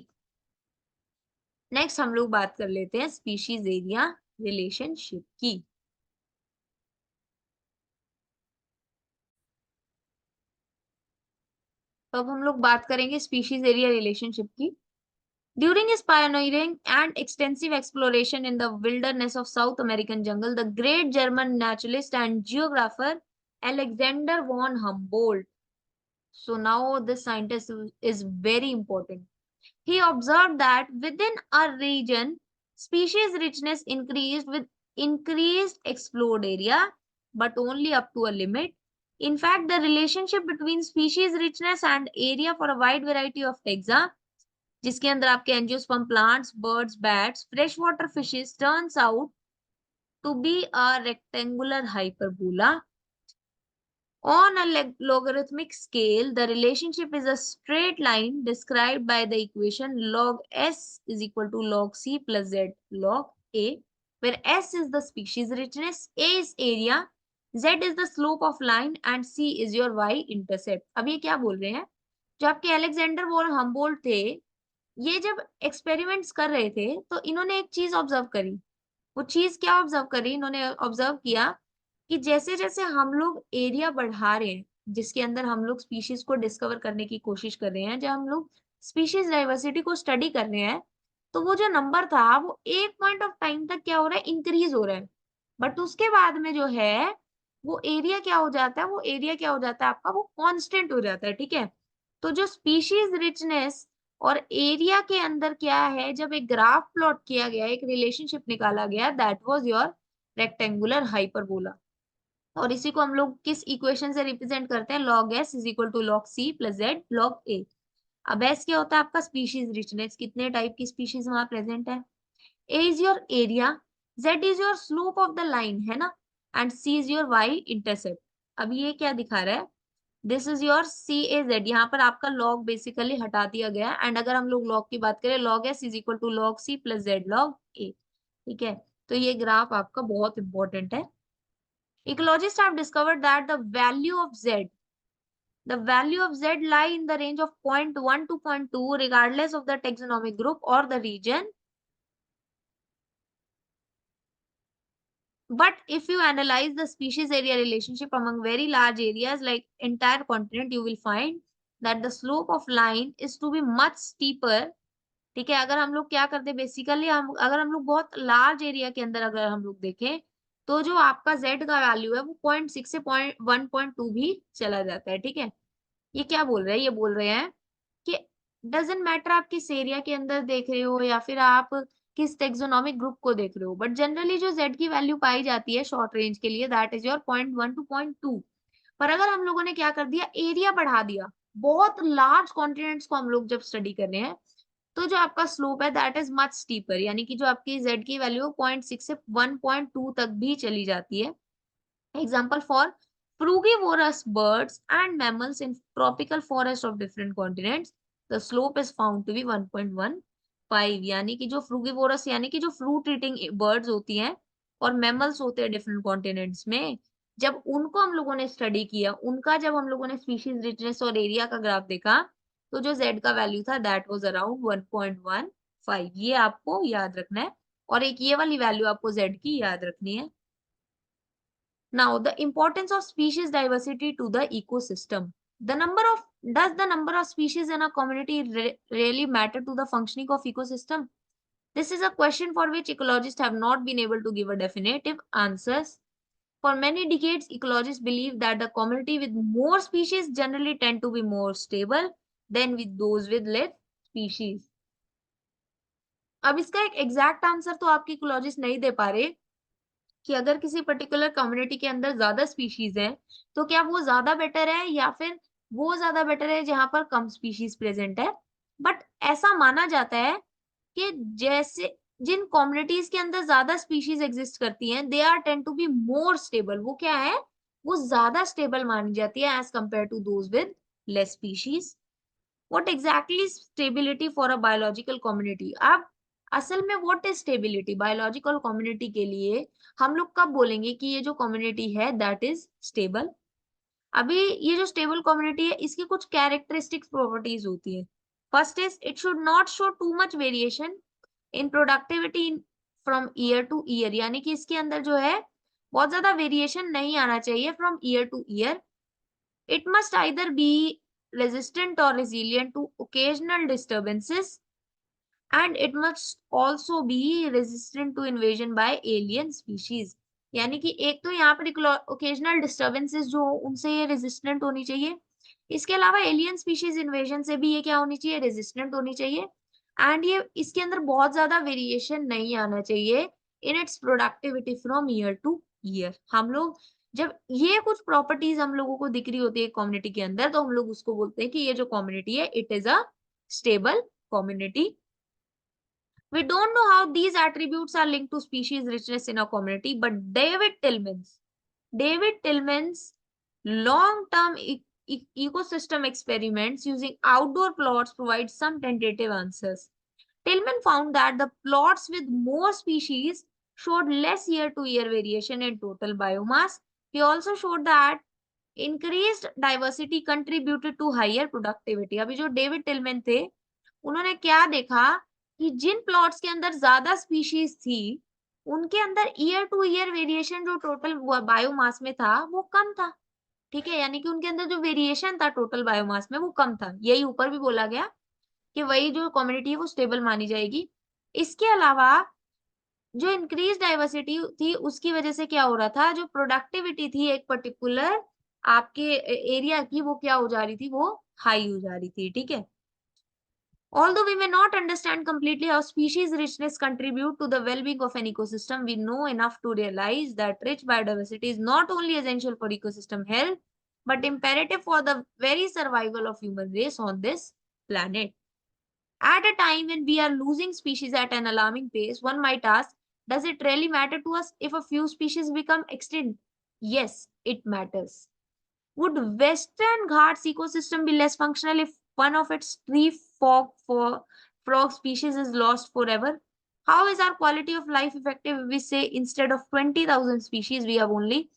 Next हम लोग बात कर लेते हैं स्पीशीज एरिया रिलेशनशिप की. तो अब हम लोग बात करेंगे स्पीशीज एरिया रिलेशनशिप की. During his pioneering and extensive exploration in the wilderness of South American jungle, the great German naturalist and geographer Alexander von Humboldt. So now this scientist is very important. He observed that within a region, species richness increased with increased explored area, but only up to a limit. In fact, the relationship between species richness and area for a wide variety of taxa, जिसके अंदर आपके angiosperm plants, birds, bats, fresh water fishes, turns out to be a rectangular hyperbola. On a logarithmic scale, the relationship is a straight line described by the equation log S is equal to log C plus Z log A, where S is the species richness, A is area, Z is the slope of line and C is your Y intercept. अब ये क्या बोल रहे हैं, जो आपके Alexander von Humboldt थे, ये जब एक्सपेरिमेंट्स कर रहे थे तो इन्होंने एक चीज ऑब्जर्व करी. वो चीज क्या ऑब्जर्व करी, इन्होंने ऑब्जर्व किया कि जैसे जैसे हम लोग एरिया बढ़ा रहे हैं जिसके अंदर हम लोग स्पीशीज को डिस्कवर करने की कोशिश कर रहे हैं, जब हम लोग स्पीशीज डाइवर्सिटी को स्टडी कर रहे हैं, तो वो जो नंबर था वो एक पॉइंट ऑफ टाइम तक क्या हो रहा है, इंक्रीज हो रहा है. बट उसके बाद में जो है वो एरिया क्या हो जाता है, वो एरिया क्या हो जाता है आपका, वो कांस्टेंट हो जाता है. ठीक है, तो जो स्पीशीज रिचनेस और एरिया के अंदर क्या है, जब एक ग्राफ प्लॉट किया गया, एक रिलेशनशिप निकाला गया, that was your rectangular hyperbola. और इसी को हम लोग किस इक्वेशन से रिप्रेजेंट करते हैं, log S is equal to log C plus Z log A. अब एस क्या होता है आपका, स्पीशीज रिचनेस, कितने टाइप की स्पीशीज वहां प्रेजेंट है. A is your area, Z is your slope of the line, है ना, and C is your Y intercept. अब ये क्या दिखा रहा है, दिस इज योर CAZ, यहाँ पर आपका लॉग बेसिकली हटा दिया गया है, एंड अगर हम लोग लॉग की बात करें, log S is equal to log C plus Z log A, ठीक है। तो ये ग्राफ आपका बहुत इंपॉर्टेंट है। Ecologists have discovered that the value of Z lie in the range of 0.1 to 0.2 regardless of the taxonomic group or the region. But if you analyze the species area relationship among very large areas like entire continent, you will find that the slope of line is to be much steeper. ठीक है, अगर हम लोग क्या करते हैं basically, हम अगर हम लोग बहुत लार्ज एरिया के अंदर अगर हम लोग देखें, तो जो आपका Z का वैल्यू है वो 0.6 से 1.2 भी चला जाता है, ठीक है। ये क्या बोल रहे हैं, ये बोल रहे हैं कि डजेंट मैटर आप किस एरिया के अंदर देख रहे हो या फिर आप किस टेक्सोनॉमिक ग्रुप को देख रहे हो, बट जनरली जो Z की वैल्यू पाई जाती है शॉर्ट रेंज के लिए, दैट इज योर 0.1 टू 0.2। पर अगर हम लोगों ने क्या कर दिया, एरिया बढ़ा दिया, बहुत लार्ज कॉन्टिनेंट्स को हम लोग जब स्टडी कर रहे हैं, तो जो आपका स्लोप है दैट इज मच स्टीपर, यानी कि जो आपकी Z की वैल्यू 0.6 से 1.2 तक भी चली जाती है। Example for frugivorous birds and mammals in tropical forests of different continents, the slope is found to be 1.15, यानी कि जो फ्रूगिवोरस यानी कि जो फ्रूट ईटिंग बर्ड्स होती हैं और मैमल्स होते हैं डिफरेंट कॉन्टिनेंट्स में, जब उनको हम लोगों ने स्टडी किया, उनका जब हम लोगों ने स्पीशीज रिचनेस और एरिया का ग्राफ देखा, तो जो Z का वैल्यू था दैट वाज अराउंड 1.15। ये आपको याद रखना है, और एक ये वाली वैल्यू आपको Z की याद रखनी है। Now, the importance of species diversity to the ecosystem. Does the number of species in a community really matter to the functioning of ecosystem? This is a question for which ecologists have not been able to give a definitive answers. For many decades, ecologists believe that the community with more species generally tend to be more stable than with those with less species. अब इसका एक exact answer तो आपके ecologist नहीं दे पा रहे कि अगर किसी पर्टिकुलर कम्युनिटी के अंदर ज्यादा स्पीशीज है, तो क्या वो ज्यादा बेटर है या फिर वो ज्यादा बेटर है जहां पर कम स्पीशीज प्रेजेंट है। बट ऐसा माना जाता है कि जैसे जिन कम्युनिटीज के अंदर ज्यादा स्पीशीज एग्जिस्ट करती हैं, they are tend to be more stable. वो क्या है, वो ज्यादा स्टेबल मानी जाती है as compare to those with less species. What exactly stability for a biological community. अब असल में what is stability biological community के लिए, हम लोग कब बोलेंगे कि ये जो कम्युनिटी है दैट इज स्टेबल। अभी ये जो स्टेबल कम्युनिटी है, इसकी कुछ कैरेक्टरिस्टिक्स प्रॉपर्टीज होती है। First is it should not show too much variation in productivity from year two year, यानी कि इसके अंदर जो है बहुत ज्यादा वेरिएशन नहीं आना चाहिए from year two year. It must either be resistant or resilient to occasional disturbances, and it must also be resistant to invasion by alien species। यानी कि एक तो यहाँ पर ओकेजनल डिस्टर्बेंसेस जो उनसे ये रेजिस्टेंट होनी चाहिए, इसके अलावा एलियन स्पीशीज इन्वेजन से भी ये क्या होनी चाहिए, रेजिस्टेंट होनी चाहिए। एंड ये इसके अंदर बहुत ज्यादा वेरिएशन नहीं आना चाहिए in its productivity from year two year. हम लोग जब ये कुछ प्रॉपर्टीज हम लोगों को दिख रही होती है कम्युनिटी के अंदर, तो हम लोग उसको बोलते हैं कि ये जो कम्युनिटी है it is a stable community. We don't know how these attributes are linked to species richness in a community, but David Tillman's long-term ecosystem experiments using outdoor plots provide some tentative answers. Tillman found that the plots with more species showed less year-to-year variation in total biomass. He also showed that increased diversity contributed to higher productivity। अभी जो David Tilman थे, उन्होंने क्या देखा कि जिन plots के अंदर ज्यादा स्पीशीज थी, उनके अंदर ईयर टू ईयर वेरिएशन जो टोटल बायोमास में था वो कम था। ठीक है, यानी कि उनके अंदर जो वेरिएशन था टोटल बायोमास में वो कम था। यही ऊपर भी बोला गया कि वही जो कम्युनिटी है वो स्टेबल मानी जाएगी। इसके अलावा जो इंक्रीज डाइवर्सिटी थी उसकी वजह से क्या हो रहा था, जो प्रोडक्टिविटी थी एक पर्टिकुलर आपके एरिया की, वो क्या हो जा रही थी, वो हाई हो जा रही थी। ठीक है, although we may not understand completely how species richness contribute to the well-being of an ecosystem, we know enough to realize that rich biodiversity is not only essential for ecosystem health, but imperative for the very survival of human race on this planet. At a time when we are losing species at an alarming pace, one might ask, Does it really matter to us if a few species become extinct? Yes, it matters. Would Western Ghats ecosystem be less functional if one of its tree frog species is lost forever? How is our quality of life effective if we say instead of 20,000 species, we have only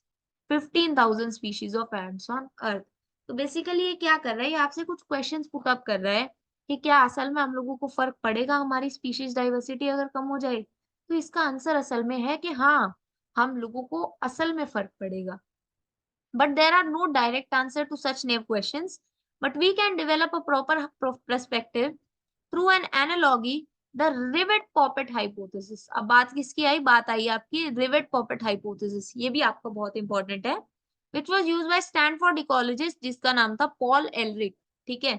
15,000 species of ants on Earth? तो basically ये क्या कर रहा है, ये आपसे कुछ questions put up कर रहा है कि क्या असल में हम लोगों को फर्क पड़ेगा हमारी स्पीशीज डाइवर्सिटी अगर कम हो जाए? तो इसका आंसर असल में है कि हाँ, हम लोगों को असल में फर्क पड़ेगा. But there are no direct answer to such naive questions. But we can develop a proper perspective through an analogy, the rivet poppet hypothesis. अब बात किसकी आई? बात आई आपकी rivet poppet hypothesis. ये भी आपका बहुत इंपॉर्टेंट है. Which was used by Stanford ecologist जिसका नाम था पॉल एलरिक. ठीक है,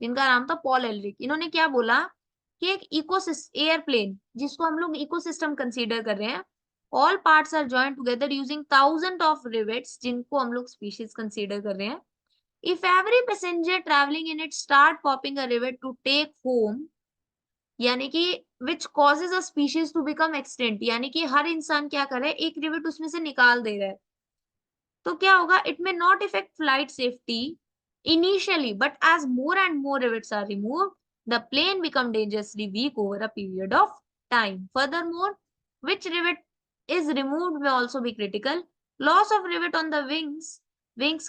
जिनका नाम था पॉल एलरिक. इन्होंने क्या बोला कि एक इकोसिस्टम एयरप्लेन जिसको हम लोग इकोसिस्टम कंसीडर कर रहे हैं, all parts are joined together using thousands of rivets जिनको हम लोग species consider कर रहे हैं. If every passenger traveling in it start popping a rivet to take home, यानी कि which causes a species to become extinct, यानी कि हर इंसान क्या कर रहा है, एक रिवेट उसमें से निकाल दे रहा है, तो क्या होगा? It may not affect flight safety initially, but as more and more rivets are removed, the plane become dangerously weak over a period of time. Furthermore, which rivet is removed may also be critical. Loss of rivet on the wings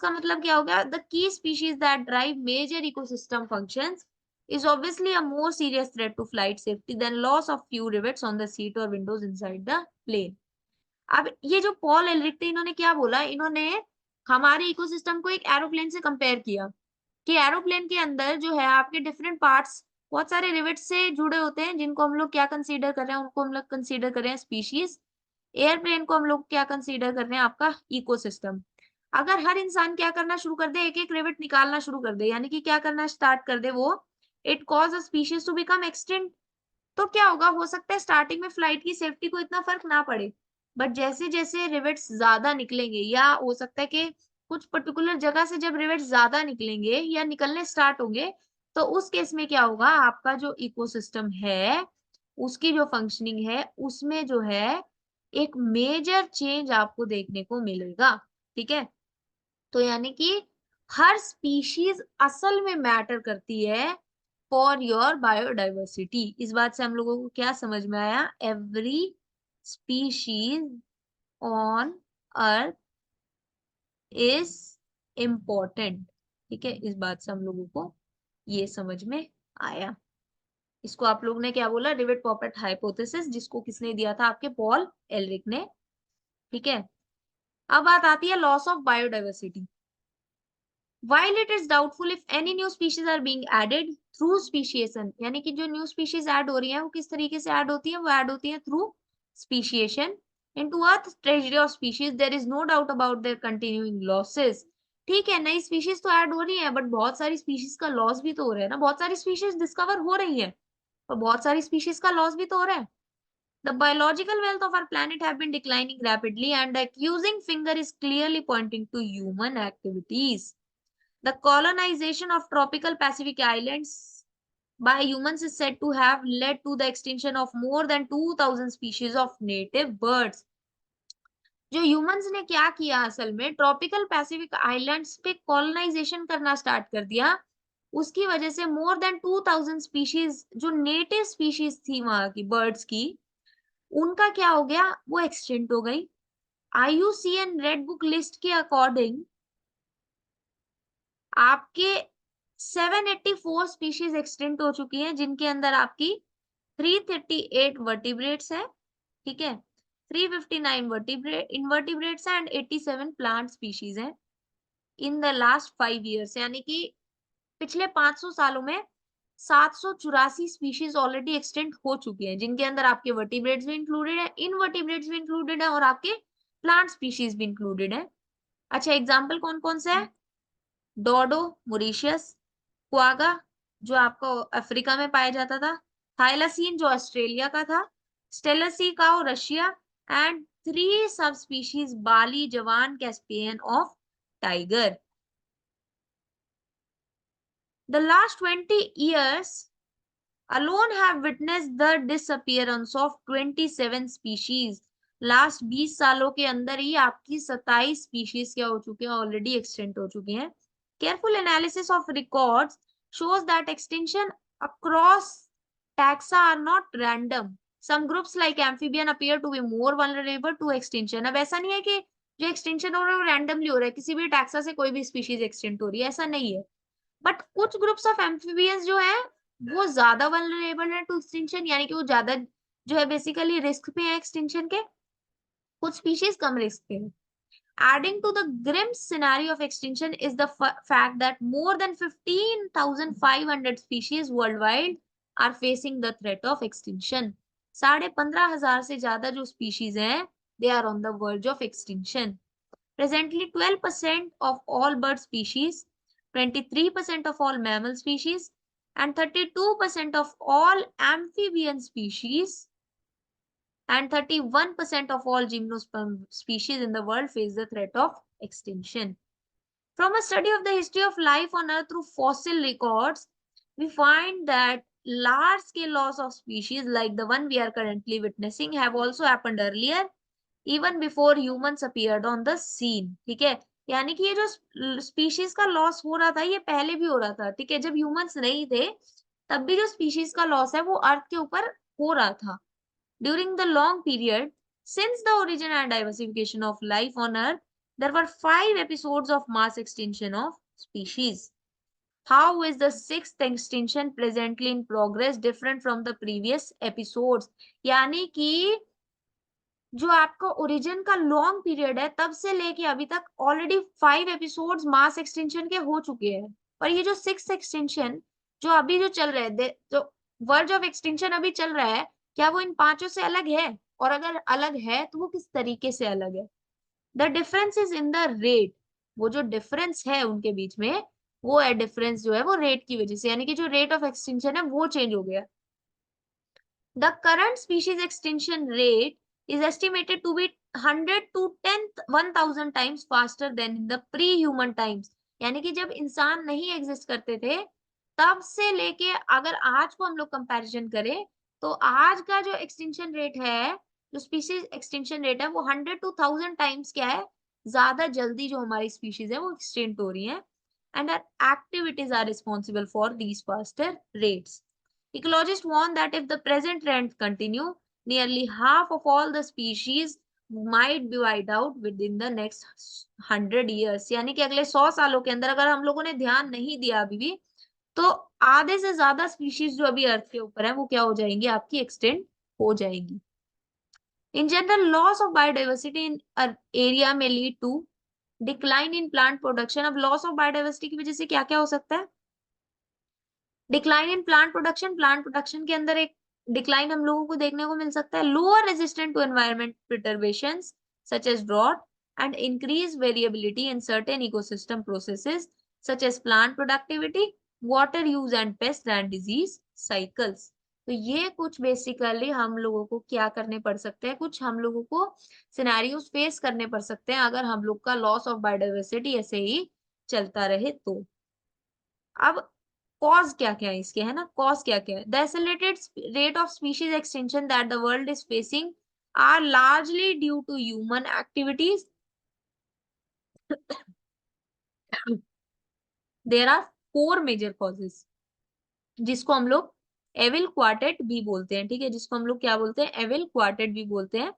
का मतलब क्या हो गया? The key species that drive major ecosystem functions is obviously a more serious threat to flight safety than loss of few rivets on the seat or windows inside the plane. अब ये जो Paul Alaric थे, इन्होंने क्या बोला? इन्होंने हमारे ecosystem को एक एरोप्लेन से कंपेयर किया कि एरोप्लेन के अंदर जो है आपके डिफरेंट पार्ट्स बहुत सारे रिवेट्स से जुड़े होते हैं, जिनको हम लोग क्या कंसीडर कर रहे हैं? उनको हम लोग कंसीडर कर रहे हैं स्पीशीज. एयरप्लेन को हम लोग क्या कंसीडर कर रहे हैं? आपका इकोसिस्टम. अगर हर इंसान क्या करना शुरू कर दे, एक एक रिवेट निकालना शुरू कर दे, यानी कि क्या करना स्टार्ट कर दे वो, it cause a species to become extinct. तो क्या होगा? हो सकता है स्टार्टिंग में फ्लाइट की सेफ्टी को इतना फर्क ना पड़े, बट जैसे जैसे रिवेट्स ज्यादा निकलेंगे, या हो सकता है कि कुछ पर्टिकुलर जगह से जब रिवेट्स ज्यादा निकलेंगे या निकलने स्टार्ट होंगे, तो उस केस में क्या होगा? आपका जो इकोसिस्टम है, उसकी जो फंक्शनिंग है, उसमें जो है एक मेजर चेंज आपको देखने को मिलेगा. ठीक है, तो यानी कि हर स्पीशीज असल में मैटर करती है फॉर योर बायोडाइवर्सिटी. इस बात से हम लोगों को क्या समझ में आया? Every species on earth is important. ठीक है, इस बात से हम लोगों को ये समझ में आया. इसको आप लोग ने क्या बोला? रिवेट पॉपेट हाइपोथेसिस, जिसको किसने दिया था? आपके पॉल एलरिक ने. ठीक है, अब बात आती है loss of biodiversity. While it is doubtful if any new species are being added through speciation, यानी कि जो न्यू स्पीशीज ऐड हो रही हैं वो किस तरीके से ऐड होती हैं? वो ऐड होती हैं through speciation. into earth treasury of species there is no doubt about their continuing losses. ठीक है, नई स्पीशीज तो ऐड हो रही है, बट बहुत सारी स्पीशीज का लॉस भी तो हो रहा है ना. बहुत सारी स्पीशीज डिस्कवर हो रही है और बहुत सारी स्पीशीज का लॉस भी तो हो रहा है. The biological wealth of our planet have been declining rapidly and the accusing finger is clearly pointing to human activities. The colonization of tropical Pacific islands by humans is said to have led to the extinction of more than 2,000 species of native birds. जो humans ने क्या किया असल में, tropical Pacific islands पे colonisation करना start कर दिया. उसकी वजह से मोर देन 2,000 स्पीशीज जो नेटिव स्पीशीज थी वहां की बर्ड्स की, उनका क्या हो गया? वो एक्सटिंक्ट हो गई. IUCN रेड बुक लिस्ट के अकॉर्डिंग आपके 784 स्पीशीज एक्सटिंक्ट हो चुकी हैं, जिनके अंदर आपकी 338 वर्टिब्रेट्स है. ठीक है, 359 इनवर्टिब्रेट्स एंड 87 प्लांट स्पीशीज हैं इन द लास्ट 5 ईयर्स. यानी कि पिछले 500 सालों में 784 स्पीशीज ऑलरेडी एक्सटेंट हो चुकी हैं, जिनके अंदर आपके वर्टिब्रेट्स भी इंक्लूडेड है, इनवर्टिब्रेट्स भी इंक्लूडेड है और आपके प्लांट स्पीशीज भी इंक्लूडेड है. अच्छा, एग्जाम्पल कौन कौन से है? डोडो मॉरिशस, क्वागा जो आपको अफ्रीका में पाया जाता था, थाइलासीन जो ऑस्ट्रेलिया का था, स्टेलसी काउ रशिया, एंड 3 सब स्पीशीज बाली, जवान, Caspian of tiger. The last 20 years alone have witnessed the disappearance of 27 species. Last 20 सालों के अंदर ही आपकी 27 स्पीशीज क्या हो चुके हैं, ऑलरेडी एक्सटेंट हो चुके हैं. Careful analysis of records shows that extinction across taxa are not random. Some groups like amphibian appear to be more vulnerable to extinction. अब ऐसा नहीं है कि जो एक्सटेंशन हो रहा है वो रैंडमली हो रहा है, किसी भी टैक्सा से कोई भी स्पीशीज एक्सटेंट हो रही है, ऐसा नहीं है. बट कुछ ग्रुप्स ऑफ एम्फीबियंस जो है वो ज्यादा वल्नरेबल है टू एक्सटिंक्शन, यानी कि वो ज्यादा जो है बेसिकली रिस्क पे है एक्सटिंक्शन के, कुछ स्पीशीज कम रिस्क पे है. Adding to the grim scenario of extinction is the fact that more than 15,500 species worldwide are facing the threat of extinction. 15,500 से ज्यादा जो स्पीशीज हैं, they are on the verge of extinction. Presently, 12% of all bird species, 23% of all mammal species, and 32% of all amphibian species, and 31% of all gymnosperm species in the world face the threat of extinction. From a study of the history of life on Earth through fossil records, we find that large-scale loss of species like the one we are currently witnessing have also happened earlier, even before humans appeared on the scene. ठीक है, यानी कि ये जो species का loss हो रहा था ये पहले भी हो रहा था. ठीक है, जब ह्यूमंस नहीं थे तब भी जो स्पीशीज का लॉस है वो अर्थ के ऊपर हो रहा था. During the long period since the origin and diversification of life on earth there were 5 episodes of mass extinction of species. How is the sixth extinction presently in progress different from the previous episodes. यानी कि जो आपका origin का long period है तब से लेके अभी तक ऑलरेडी 5 एपिसोड्स मास एक्सटेंशन के हो चुके हैं. और ये जो 6 एक्सटेंशन जो अभी जो चल रहे हैं, जो वर्ज ऑफ एक्सटेंशन अभी चल रहा है, क्या वो इन पांचों से अलग है? और अगर अलग है तो वो किस तरीके से अलग है? The difference is in the rate. वो जो डिफरेंस है उनके बीच में, वो है डिफरेंस जो है वो रेट की वजह से, यानी कि जो रेट ऑफ एक्सटेंशन है वो चेंज हो गया. The current species extinction rate is estimated to be 100 to 10,000 times faster than in the pre-human times. यानी कि जब इंसान नहीं एग्जिस्ट करते थे तब से लेके अगर आज को हम लोग कंपैरिजन करें तो आज का जो एक्सटिंक्शन रेट है, जो स्पीशीज एक्सटिंक्शन रेट है वो 100 to 1000 टाइम्स क्या है, ज्यादा जल्दी जो हमारी स्पीशीज है वो एक्सटेंट हो रही है. And our activities are responsible for these faster rates. Ecologists warn that if the present trends continue, nearly half of all the species might be wiped out within the next 100 years. यानी कि अगले 100 सालों के अंदर अगर हम लोगों ने ध्यान नहीं दिया अभी भी, तो आधे से ज्यादा स्पीशीज जो अभी अर्थ के ऊपर है वो क्या हो जाएंगी, आपकी एक्सटेंट हो जाएंगी. In general, loss of biodiversity in an area may lead to decline in plant production. अब loss of biodiversity की वजह से क्या क्या हो सकता है? Decline in plant production. Plant production के अंदर एक डिक्लाइन हम लोगों को देखने को मिल सकता है. Lower resistant to environment perturbations such as drought and increased variability in certain ecosystem processes such as plant productivity, water use and pest and disease cycles. तो ये कुछ बेसिकली हम लोगों को क्या करने पड़ सकते हैं, कुछ हम लोगों को सिनेरियोस फेस करने पड़ सकते हैं अगर हम लोग का लॉस ऑफ बायोडाइवर्सिटी ऐसे ही चलता रहे तो. अब कॉज क्या क्या है इसके, है ना, कॉज क्या क्या है? The accelerated rate of species extinction that the world is facing are largely due to human activities. There are 4 major causes जिसको हम लोग एविल क्वार्टेट भी बोलते हैं. ठीक है, जिसको हम लोग क्या बोलते हैं, एविल क्वार्टेट भी बोलते हैं.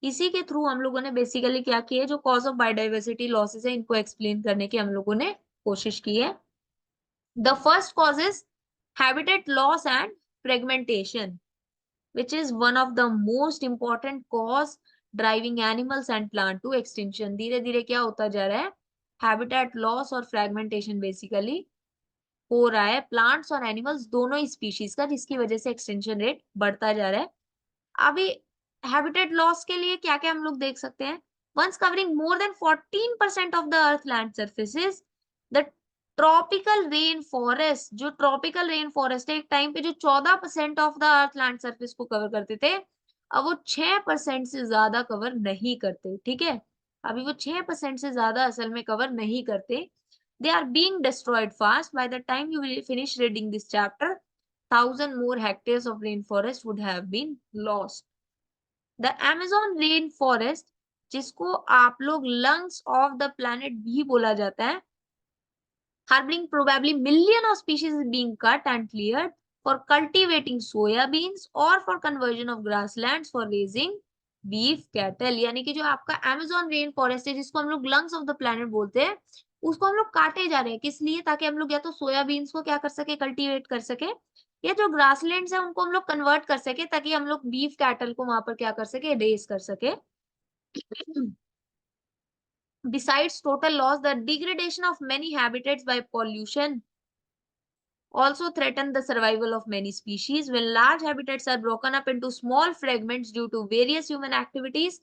इसी के थ्रू हम लोगों ने बेसिकली क्या किया है, जो कॉज ऑफ बायोडाइवर्सिटी लॉसेस है इनको एक्सप्लेन करने की हम लोगों ने कोशिश की है. The first cause is habitat loss and fragmentation, which is one of the most important cause driving animals and plant to extinction. धीरे धीरे क्या होता जा रहा है, habitat loss और fragmentation basically हो रहा है प्लांट्स और एनिमल्स दोनों ही स्पीशीज का, जिसकी वजह से एक्सटेंशन रेट बढ़ता जा रहा है. अभी हैबिटेट लॉस के लिए क्या क्या हम लोग देख सकते हैं. Once covering more than 14% of the earth land surfaces, the tropical rain forest. जो ट्रॉपिकल रेन फॉरेस्ट है एक टाइम पे जो 14% of the earth land surface को कवर करते थे, अब वो 6% से ज्यादा कवर नहीं करते. ठीक है, अभी वो 6% से ज्यादा असल में कवर नहीं करते. They are being destroyed fast. By the time you will finish reading this chapter, 1000 more hectares of rainforest would have been lost. The Amazon rainforest, जिसको आप लोग lungs of the planet भी बोला जाता है, harboring probably million of species is being cut and cleared for cultivating soya beans or for conversion of grasslands for raising beef cattle. यानी कि जो आपका Amazon रेन फॉरेस्ट है जिसको हम लोग लंग्स ऑफ द प्लेनेट बोलते हैं, उसको हम लोग काटे जा रहे हैं। किस लिए? ताकि हम लोग या तो सोया बीन्स को क्या कर सके, कल्टीवेट कर सके, या जो ग्रासलैंड्स है उनको हम लोग कन्वर्ट कर सके ताकि हम लोग बीफ कैटल को वहां पर क्या कर सके, रेस कर सके। Besides total loss, the degradation of many habitats by pollution also threaten the survival of many species. When large habitats are broken up into small fragments due to various human activities,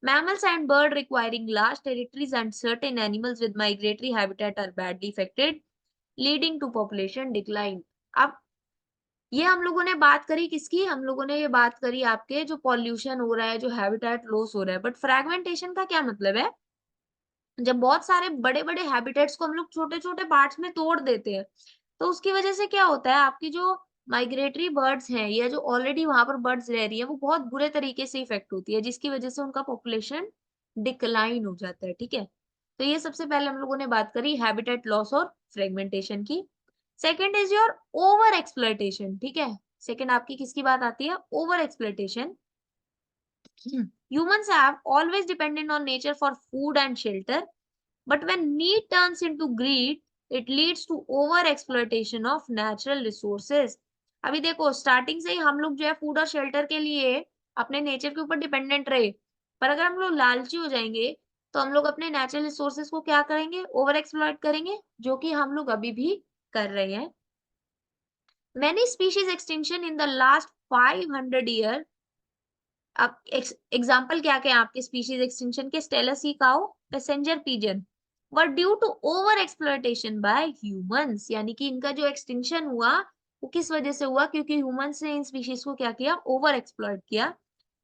mammals and birds requiring large territories and certain animals with migratory habitat are badly affected, leading to population decline. अब ये हम लोगों ने बात करी किसकी? हम लोगों ने ये बात करी आपके जो पॉल्यूशन हो रहा है, जो हैबिटेट लॉस हो रहा है। बट फ्रैगमेंटेशन का क्या मतलब है? जब बहुत सारे बड़े-बड़े हैबिटेट्स को हम लोग छोटे-छोटे पार्ट्स में तोड़ देते हैं, तो उसकी वजह से क्या होता है, आपकी जो माइग्रेटरी बर्ड्स हैं या जो ऑलरेडी वहां पर बर्ड्स रह रही है, वो बहुत बुरे तरीके से इफेक्ट होती है, जिसकी वजह से उनका पॉपुलेशन डिक्लाइन हो जाता है। ठीक है, तो ये सबसे पहले हम लोगों ने बात करी हैबिटेट लॉस और फ्रेगमेंटेशन की। Second is your over exploitation. ठीक है, सेकेंड आपकी किसकी बात आती है? Over exploitation. Humans have always depended on nature for food and shelter, but when need turns into greed, it leads to over exploitation of natural resources. अभी देखो starting से ही हम लोग जो है फूड और शेल्टर के लिए अपने नेचर के ऊपर डिपेंडेंट रहे, पर अगर हम लोग लालची हो जाएंगे तो हम लोग अपने नेचुरल रिसोर्सेज को क्या करेंगे? ओवर एक्सप्लॉइट करेंगे, जो कि हम लोग अभी भी कर रहे हैं। Many species extinction in the last 500 year। अब एग्जाम्पल क्या क्या है आपके स्पीशीज एक्सटिंक्शन के? Steller's sea cow, passenger pigeon were due to over exploitation by humans. यानी कि इनका जो एक्सटिंक्शन हुआ वो किस वजह से हुआ? क्योंकि ह्यूमंस ने इन स्पीशीज को क्या किया? ओवर एक्सप्लॉयट किया।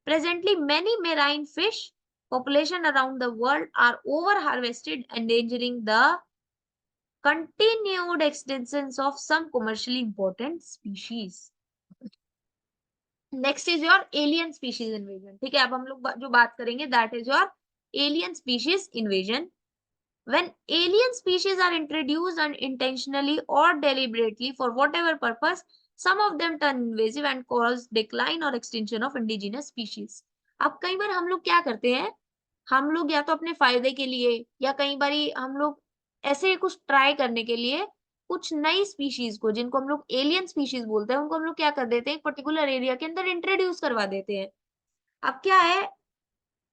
Presently many marine fish population around the world are over harvested, endangering the continued extinctions of some commercially important species। Next is your alien species invasion. ठीक है, अब हम लोग जो बात करेंगे that is your alien species invasion. When alien species are introduced unintentionally or deliberately for whatever purpose, some of them turn invasive and cause decline or extinction of indigenous species। अब कई बार हम लोग क्या करते हैं, हम लोग या तो अपने फायदे के लिए या कई बारी हम लोग ऐसे कुछ ट्राई करने के लिए कुछ नई स्पीशीज को, जिनको हम लोग एलियन स्पीशीज बोलते हैं, उनको हम लोग क्या कर देते हैं, एक पर्टिकुलर एरिया के अंदर इंट्रोड्यूस करवा देते हैं। अब क्या है,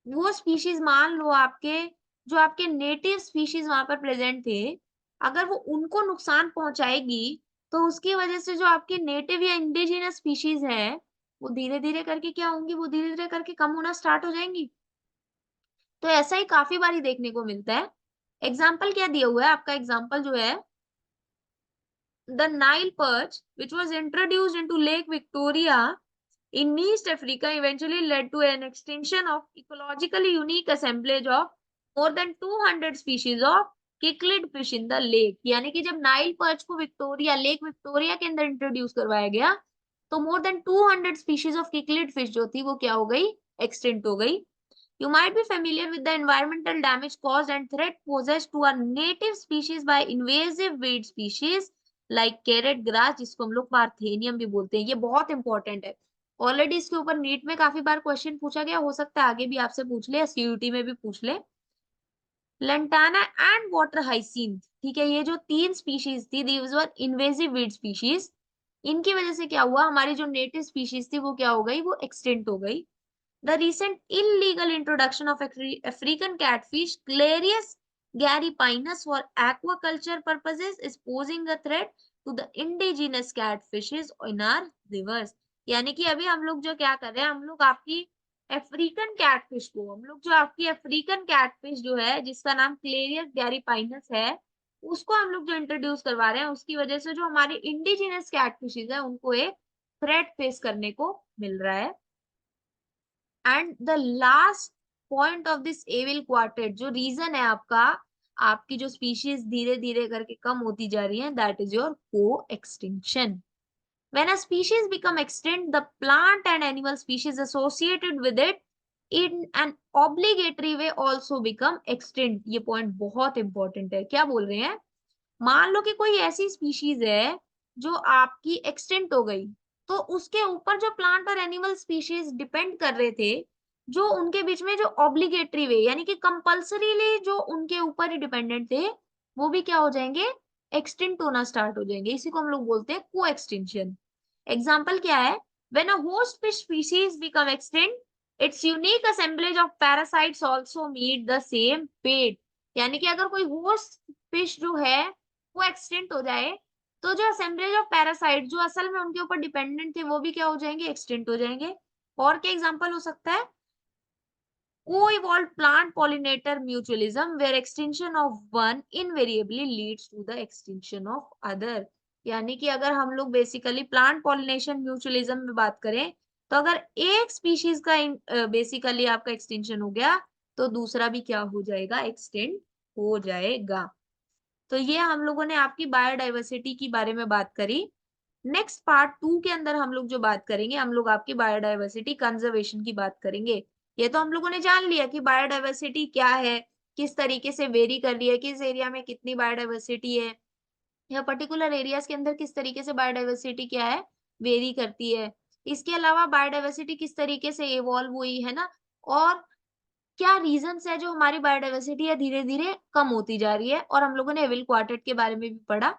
वो स्पीशीज मान लो आपके जो आपके नेटिव स्पीशीज वहां पर प्रेजेंट थे, अगर वो उनको नुकसान पहुंचाएगी तो उसकी वजह से जो आपके नेटिव या इंडिजिनस स्पीशीज है वो धीरे धीरे करके क्या होंगी, वो धीरे धीरे करके कम होना स्टार्ट हो जाएंगी। तो ऐसा ही काफी बारी देखने को मिलता है। एग्जाम्पल क्या दिया हुआ है आपका? एग्जाम्पल जो है the Nile perch, which was introduced into Lake Victoria in East Africa, eventually led to an extinction of ecologically unique assemblage of more than 200 species of cichlid fish in the lake। यानी कि जब Nile perch को Victoria, lake Victoria के अंदर introduce करवाया गया तो more than 200 species of cichlid fish जो थी वो क्या हो गई? एक्सटिंक्ट हो गई। You might be familiar with the environmental damage caused and threat posed to our native species by invasive weed species like carrot grass, जिसको हम लोग पार्थेनियम भी बोलते हैं। ये बहुत इंपॉर्टेंट है, ऑलरेडी इसके ऊपर नीट में काफी बार क्वेश्चन पूछा गया, हो सकता है आगे भी आपसे पूछ ले, सीयूटी में भी पूछ ले। लंटाना एंड वाटर हाइसिंथ, ठीक है, ये जो तीन स्पीशीज थी these were invasive weed species. इनकी वजह से क्या हुआ, हमारी जो नेटिव स्पीशीज थी वो क्या हो गई? वो एक्सटेंट हो गई। The recent illegal introduction of African catfish, Clarius gariepinus, for aquaculture purposes is posing a threat to the indigenous catfishes in our rivers। यानी कि अभी हम लोग जो क्या कर रहे हैं, हम लोग आपकी अफ्रीकन कैटफिश को, हम लोग जो आपकी अफ्रीकन कैटफिश जो है जिसका नाम क्लेरियस गैरीपाइनस है, उसको हम लोग जो इंट्रोड्यूस करवा रहे हैं, उसकी वजह से जो हमारे इंडिजिनस कैटफिशेज है उनको एक थ्रेट फेस करने को मिल रहा है। And the last point of this evil quartet, जो रीजन है आपका, आपकी जो स्पीशीज धीरे धीरे करके कम होती जा रही है, दैट इज योर को extinction. When a species become extinct, the plant and animal species associated with it in an obligatory way also become extinct. ये पॉइंट बहुत इंपॉर्टेंट है। क्या बोल रहे हैं? मान लो कि कोई ऐसी स्पीशीज है जो आपकी एक्सटेंट हो गई, तो उसके ऊपर जो प्लांट और एनिमल स्पीशीज डिपेंड कर रहे थे, जो उनके बीच में जो ऑब्लिगेटरी वे यानी कि कंपल्सरीली जो उनके ऊपर ही डिपेंडेंट थे, वो भी क्या हो जाएंगे? एक्सटिंक्ट होना स्टार्ट हो जाएंगे। इसी को हम लोग बोलते हैं को एक्सटिंक्शन। एग्जाम्पल क्या है? When a host fish species become extinct, its unique assemblage of parasites also meet the same fate. यानी कि अगर कोई होस्ट फिश जो है वो एक्सटिंक्ट हो जाए, तो जो असेंबलेज ऑफ पैरासाइट जो असल में उनके ऊपर डिपेंडेंट थे, वो भी क्या हो जाएंगे? एक्सटिंक्ट हो जाएंगे। और क्या एग्जांपल हो सकता है? Co-evolved plant pollinator mutualism where extinction of one invariably leads to the extinction of other। यानी कि अगर हम लोग बेसिकली प्लांट पॉलिनेशन म्यूचुअलिज्म में बात करें, तो अगर एक स्पीशीज का बेसिकली आपका एक्सटिंक्शन हो गया, तो दूसरा भी क्या हो जाएगा? एक्सटेंड हो जाएगा। तो ये हम लोगों ने आपकी बायोडायवर्सिटी की बारे में बात करी। नेक्स्ट पार्ट 2 के अंदर हम लोग जो बात करेंगे, हम लोग आपकी बायोडायवर्सिटी कंजर्वेशन की बात करेंगे। ये तो हम लोगों ने जान लिया कि बायोडायवर्सिटी क्या है, किस तरीके से वेरी कर रही है, किस एरिया में कितनी बायोडायवर्सिटी है, या पर्टिकुलर एरियाज के अंदर किस तरीके से बायोडायवर्सिटी क्या है? वेरी करती है। इसके अलावा बायोडायवर्सिटी किस तरीके से इवॉल्व हुई है ना, और क्या रीजंस है जो हमारी बायोडायवर्सिटी है धीरे-धीरे कम होती जा रही है, और हम लोगों ने विल क्वार्टेट के बारे में भी पढ़ा।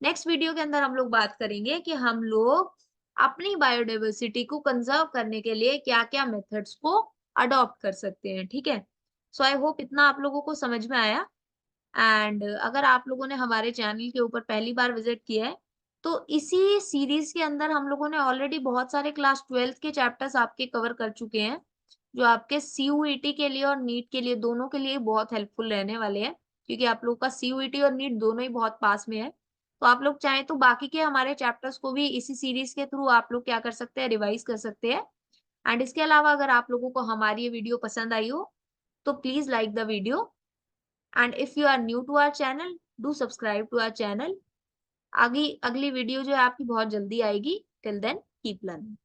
नेक्स्ट वीडियो के अंदर हम लोग बात करेंगे कि हम लोग अपनी बायोडायवर्सिटी को कंजर्व करने के लिए क्या-क्या मेथड्स को अडॉप्ट कर सकते हैं, ठीक है? सो आई होप इतना आप लोगों को समझ में आया। एंड अगर आप लोगों ने हमारे चैनल के ऊपर पहली बार विजिट किया है, तो इसी सीरीज के अंदर हम लोगों ने ऑलरेडी बहुत सारे क्लास 12th के चैप्टर्स आपके कवर कर चुके हैं, जो आपके सीयूईटी के लिए और नीट के लिए दोनों के लिए बहुत हेल्पफुल रहने वाले हैं, क्योंकि आप लोग का सीयूईटी और नीट दोनों ही बहुत पास में है। तो आप लोग चाहें तो बाकी के हमारे चैप्टर्स को भी इसी सीरीज के थ्रू आप लोग क्या कर सकते हैं? रिवाइज कर सकते हैं। एंड इसके अलावा अगर आप लोगों को हमारी ये वीडियो पसंद आई हो, तो please like the video. And if you are new to our channel, do subscribe to our channel। आगे अगली वीडियो जो है आपकी बहुत जल्दी आएगी। Till then, keep learning।